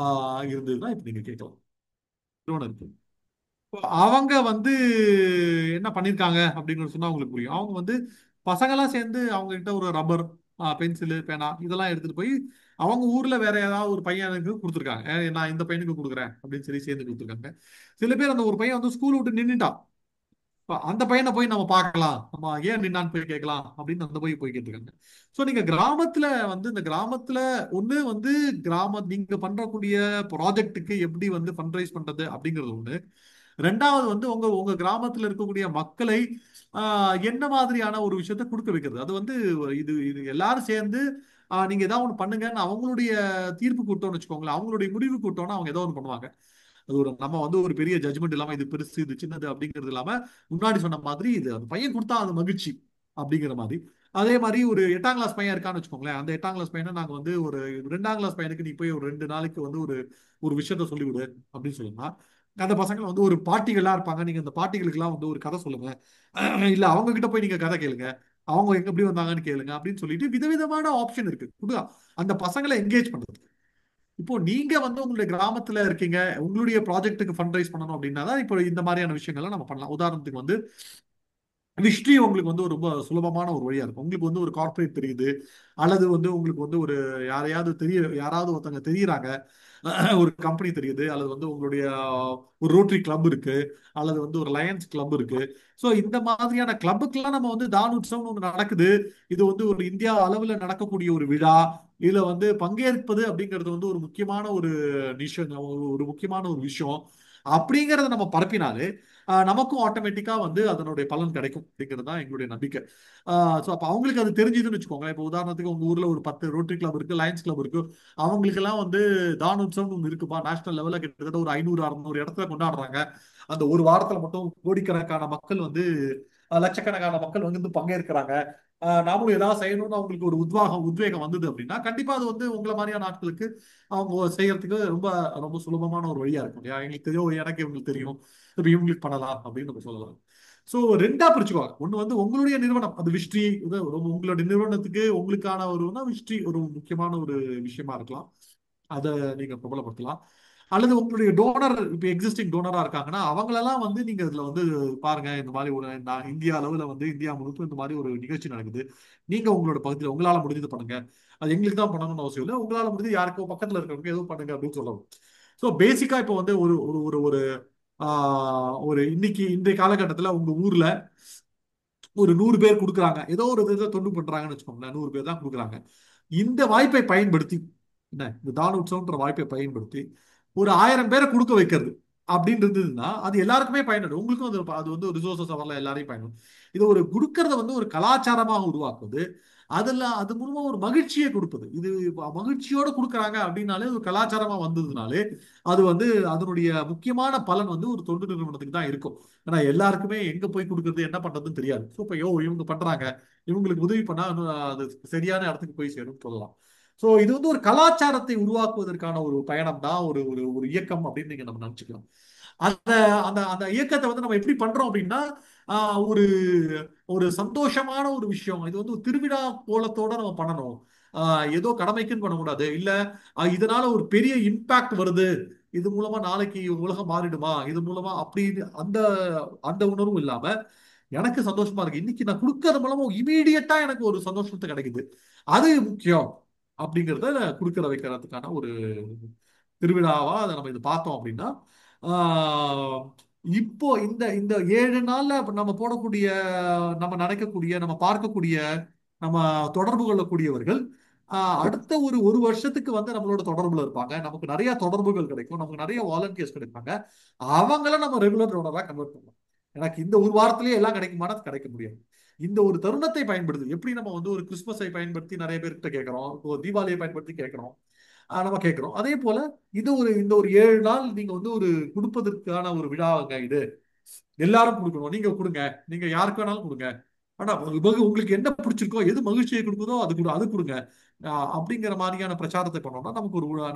இருந்ததுன்னா இப்ப நீங்க கேட்கலாம். நிறுவனம் இருக்கு. அவங்க வந்து என்ன பண்ணிருக்காங்க அப்படின்னு சொன்னா உங்களுக்கு புரியும். அவங்க வந்து பசங்கெல்லாம் சேர்ந்து அவங்க கிட்ட ஒரு ரப்பர், பென்சிலு, பேனா இதெல்லாம் எடுத்துட்டு போய் அவங்க ஊர்ல வேற ஏதாவது ஒரு பையனுக்கு கொடுத்துருக்காங்க. நான் இந்த பையனுக்கு கொடுக்குறேன் அப்படின்னு சொல்லி சேர்ந்து கொடுத்துருக்காங்க. சில பேர் அந்த ஒரு பையன் வந்து ஸ்கூல் விட்டு நின்னுட்டான். அந்த பையனை போய் நம்ம பார்க்கலாம், நம்ம ஏன் நின்னான்னு போய் கேட்கலாம் அப்படின்னு அந்த போய் கேட்டுருக்காங்க. ஸோ நீங்க கிராமத்துல வந்து இந்த கிராமத்துல ஒண்ணு வந்து நீங்க பண்றக்கூடிய ப்ராஜெக்ட்டுக்கு எப்படி வந்து ஃபண்ட்ரைஸ் பண்றது அப்படிங்கிறது ஒண்ணு. ரெண்டாவது வந்து உங்க உங்க கிராமத்துல இருக்கக்கூடிய மக்களை என்ன மாதிரியான ஒரு விஷயத்த கொடுக்க வைக்கிறது. அது வந்து இது இது எல்லாரும் சேர்ந்து நீங்க ஏதாவது ஒண்ணு பண்ணுங்கன்னு அவங்களுடைய தீர்ப்பு கூட்டம்னு வச்சுக்கோங்களேன், அவங்களுடைய முடிவு கூட்டம்னா அவங்க ஏதோ ஒண்ணு பண்ணுவாங்க. அது நம்ம வந்து ஒரு பெரிய ஜட்ஜ்மெண்ட் இல்லாம இது பெருசு இது சின்னது அப்படிங்கிறது இல்லாம முன்னாடி சொன்ன மாதிரி இது அந்த பையன் கொடுத்தா அது மகிழ்ச்சி அப்படிங்கிற மாதிரி. அதே மாதிரி ஒரு 8ஆம் கிளாஸ் பையன் இருக்கான்னு வச்சுக்கோங்களேன், அந்த 8ஆம் கிளாஸ் பையனை நாங்க வந்து ஒரு 2ஆம் கிளாஸ் பையனுக்கு நீ போய் ஒரு 2 நாளைக்கு வந்து ஒரு ஒரு விஷயத்த சொல்லிவிடு அப்படின்னு சொல்லுங்க. அந்த பசங்க வந்து ஒரு பாட்டிகளா இருப்பாங்க, நீங்க அந்த பாட்டிகளுக்கு எல்லாம் வந்து ஒரு கதை சொல்லுங்க. இல்ல அவங்க கிட்ட போய் நீங்க கதை கேளுங்க, அவங்க எங்க எப்படி வந்தாங்கன்னு கேளுங்க அப்படின்னு சொல்லிட்டு விதவிதமான ஆப்ஷன் இருக்கு. அந்த பசங்களை என்கேஜ் பண்றது. இப்போ நீங்க வந்து உங்களுடைய கிராமத்துல இருக்கீங்க, உங்களுடைய ப்ராஜெக்ட்டுக்கு ஃபண்ட் ரைஸ் பண்ணணும் அப்படின்னா தான் இப்போ இந்த மாதிரியான விஷயங்கள்லாம் நம்ம பண்ணலாம். உதாரணத்துக்கு வந்து விஷட்ரி உங்களுக்கு வந்து ரொம்ப சுலபமான ஒரு வழியா இருக்கும். உங்களுக்கு வந்து ஒரு கார்ப்பரேட் தெரியுது, அல்லது வந்து உங்களுக்கு வந்து யாராவது ஒருத்தங்க தெரியுறாங்க, ஒரு கம்பெனி தெரியுது, அல்லது வந்து உங்களுடைய ஒரு ரோட்டரி கிளப் இருக்கு, அல்லது வந்து ஒரு லயன்ஸ் கிளப் இருக்கு. ஸோ இந்த மாதிரியான கிளப்புக்கெல்லாம் நம்ம வந்து தான் உற்சவம் ஒன்று நடக்குது, இது வந்து ஒரு இந்தியா அளவில் நடக்கக்கூடிய ஒரு விழா, இதுல வந்து பங்கேற்பது அப்படிங்கிறது வந்து ஒரு முக்கியமான ஒரு விஷயம், ஒரு முக்கியமான ஒரு விஷயம் அப்படிங்கிறத நம்ம பரப்பினாலே நமக்கும் ஆட்டோமேட்டிக்கா வந்து அதனுடைய பலன் கிடைக்கும் அப்படிங்கிறது தான் எங்களுடைய நம்பிக்கை. ஸோ அப்போ அவங்களுக்கு அது தெரிஞ்சுதுன்னு வச்சுக்கோங்க. இப்போ உதாரணத்துக்கு உங்க ஊர்ல ஒரு 10 ரோட்டரி கிளப் இருக்கு, லயன்ஸ் கிளப் இருக்கு, அவங்களுக்கெல்லாம் வந்து தான் உற்சவம் ஒன்று இருக்குப்பா, நேஷனல் லெவலில் கிட்டத்தட்ட ஒரு 500 600 இடத்துல கொண்டாடுறாங்க, அந்த ஒரு வாரத்துல மட்டும் கோடிக்கணக்கான மக்கள் வந்து லட்சக்கணக்கான மக்கள் வந்து பங்கேற்கிறாங்க. நாமளும் ஏதாவது செய்யணும்னு அவங்களுக்கு ஒரு உத்வேகம் வந்தது அப்படின்னா கண்டிப்பா அது வந்து உங்களை மாதிரியான ஆட்களுக்கு அவங்க செய்யறதுக்கு ரொம்ப ரொம்ப சுலபமான ஒரு வழியா இருக்கும். எங்களுக்கு தெரியும், எனக்கு இவங்களுக்கு தெரியும், இப்ப இவங்களுக்கு பண்ணலாம் அப்படின்னு நம்ம சொல்லலாம். சோ ரெண்டா பிரிச்சுக்குவாங்க. ஒண்ணு வந்து உங்களுடைய நிறுவனம், அது விஸ்ட்ரி, உங்களுடைய நிறுவனத்துக்கு உங்களுக்கான ஒரு விஸ்ட்ரி ஒரு முக்கியமான ஒரு விஷயமா இருக்கலாம். அதை நீங்க பிரபலப்படுத்தலாம். அல்லது உங்களுடைய டோனர் இப்ப எக்ஸிஸ்டிங் டோனரா இருக்காங்கன்னா அவங்களெல்லாம் வந்து நீங்க இதுல வந்து பாருங்க, இந்த மாதிரி ஒரு இந்தியா அளவுல வந்து இந்தியா முழுக்க இந்த மாதிரி ஒரு நிகழ்ச்சி நடக்குது. நீங்க உங்களோட பகுதியில் உங்களால முடிஞ்சது பண்ணுங்க. அது எங்களுக்கு தான் பண்ணணும்னு அவசியம் இல்லை, உங்களால முடிஞ்சது யாருக்கோ பக்கத்துல இருக்கிறவங்க எதுவும் பண்ணுங்க அப்படின்னு சொல்லணும். ஸோ பேசிக்கா இப்போ வந்து ஒரு ஒரு ஒரு ஒரு ஒரு இன்னைக்கு இன்றைய காலகட்டத்தில் உங்க ஊர்ல ஒரு 100 பேர் கொடுக்குறாங்க, ஏதோ ஒரு விதத்துல தொண்டு பண்றாங்கன்னு வச்சுக்கோங்களேன், 100 பேர் தான் கொடுக்குறாங்க. இந்த வாய்ப்பை பயன்படுத்தி, என்ன இந்த தான உற்சவம்ன்ற வாய்ப்பை பயன்படுத்தி ஒரு 1000 பேரை கொடுக்க வைக்கிறது அப்படின்னு இருந்ததுன்னா அது எல்லாருக்குமே பயன்படும். உங்களுக்கும் அது வந்து ரிசோர்சஸ் வரல, எல்லாரையும் பயன்படும். இது ஒரு கொடுக்கறத வந்து ஒரு கலாச்சாரமாக உருவாக்குவது, அது மூலமா ஒரு மகிழ்ச்சியை கொடுப்பது. இது மகிழ்ச்சியோட கொடுக்குறாங்க அப்படின்னாலே ஒரு கலாச்சாரமா வந்ததுனாலே அது வந்து அதனுடைய முக்கியமான பலன் வந்து ஒரு தொண்டு நிறுவனத்துக்கு தான் இருக்கும். ஏன்னா எல்லாருக்குமே எங்க போய் கொடுக்கறது என்ன பண்றதுன்னு தெரியாது. ஸோ இப்போ இவங்க பண்றாங்க, இவங்களுக்கு உதவி பண்ணா அது சரியான இடத்துக்கு போய் சேரும் சொல்லலாம். ஸோ இது வந்து ஒரு கலாச்சாரத்தை உருவாக்குவதற்கான ஒரு பயணம் தான், ஒரு ஒரு ஒரு இயக்கம் அப்படின்னு நீங்க நம்ம நினைச்சுக்கலாம். அந்த அந்த அந்த இயக்கத்தை வந்து நம்ம எப்படி பண்றோம் அப்படின்னா ஒரு ஒரு சந்தோஷமான ஒரு விஷயம். இது வந்து ஒரு திருவிழா கோலத்தோட நம்ம பண்ணணும். ஏதோ கடமைக்குன்னு பண்ணக்கூடாது. இல்ல இதனால ஒரு பெரிய இம்பாக்ட் வருது, இது மூலமா நாளைக்கு உலகம் மாறிடுமா, இது மூலமா அப்படி அந்த அந்த உணர்வும் இல்லாம எனக்கு சந்தோஷமா இருக்கு, இன்னைக்கு நான் கொடுக்கறது மூலமா இமீடியட்டா எனக்கு ஒரு சந்தோஷத்தை கிடைக்குது, அது முக்கியம் அப்படிங்கிறத கொடுக்கற வைக்கிறதுக்கான ஒரு திருவிழாவா அதை நம்ம இது பார்த்தோம் அப்படின்னா ஆஹ் இப்போ இந்த இந்த 7 நாள்ல நம்ம போடக்கூடிய, நம்ம நினைக்கக்கூடிய, நம்ம பார்க்கக்கூடிய, நம்ம தொடர்பு கொள்ளக்கூடியவர்கள் அடுத்த ஒரு ஒரு வருஷத்துக்கு வந்து நம்மளோட தொடர்புல இருப்பாங்க. நமக்கு நிறைய தொடர்புகள் கிடைக்கும், நமக்கு நிறைய வாலண்டியர்ஸ் கிடைப்பாங்க. அவங்கள நம்ம ரெகுலர் டோனரா கன்வெர்ட் பண்ணலாம். எனக்கு இந்த ஒரு வாரத்திலேயே எல்லாம் கிடைக்குமானா கிடைக்க முடியாது. இந்த ஒரு தருணத்தை பயன்படுத்தி, எப்படி நம்ம வந்து ஒரு கிறிஸ்துமஸை பயன்படுத்தி நிறைய பேர்கிட்ட கேட்கிறோம், ஒரு தீபாவளியை பயன்படுத்தி கேட்கிறோம், நம்ம கேட்கிறோம். அதே போல இந்த ஒரு 7 நாள் நீங்க வந்து ஒரு கொடுப்பதற்கான ஒரு விழாவுங்க இது. எல்லாரும் கொடுக்கணும், நீங்க கொடுங்க, நீங்க யாருக்கு வேணாலும் கொடுங்க. ஆனா உங்களுக்கு என்ன பிடிச்சிருக்கோ, எது மகிழ்ச்சியை கொடுக்குதோ அது கொடுங்க. அப்படிங்கிற மாதிரியான பிரச்சாரத்தை பண்ணோம்னா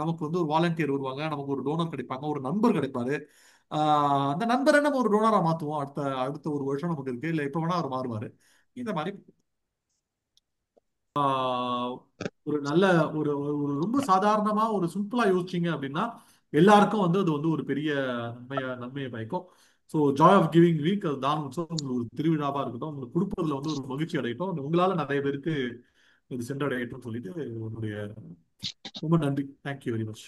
நமக்கு வந்து ஒரு வாலண்டியர் வருவாங்க, நமக்கு ஒரு டோனர் கிடைப்பாங்க, ஒரு நண்பர் கிடைப்பாரு. அந்த நண்பரை நம்ம ஒரு டோனரா மாத்துவோம். அடுத்த அடுத்த ஒரு வருஷம் நமக்கு இருக்கு, இல்ல எப்ப வேணா அவர் மாறுவாரு. இந்த மாதிரி ஒரு நல்ல ஒரு ஒரு ரொம்ப சாதாரணமா ஒரு சிம்பிளா யோசிச்சீங்க அப்படின்னா எல்லாருக்கும் வந்து அது வந்து ஒரு பெரிய நன்மையை பயக்கும். So joy of giving week, அது தான் உங்களுக்கு ஒரு திருவிழாவா இருக்கட்டும், உங்களுக்கு கொடுப்பதுல வந்து ஒரு மகிழ்ச்சி அடையட்டும், உங்களால நிறைய பேருக்கு இது சென்றடையட்டும் சொல்லிட்டு உங்களுடைய ரொம்ப நன்றி. Thank you very much.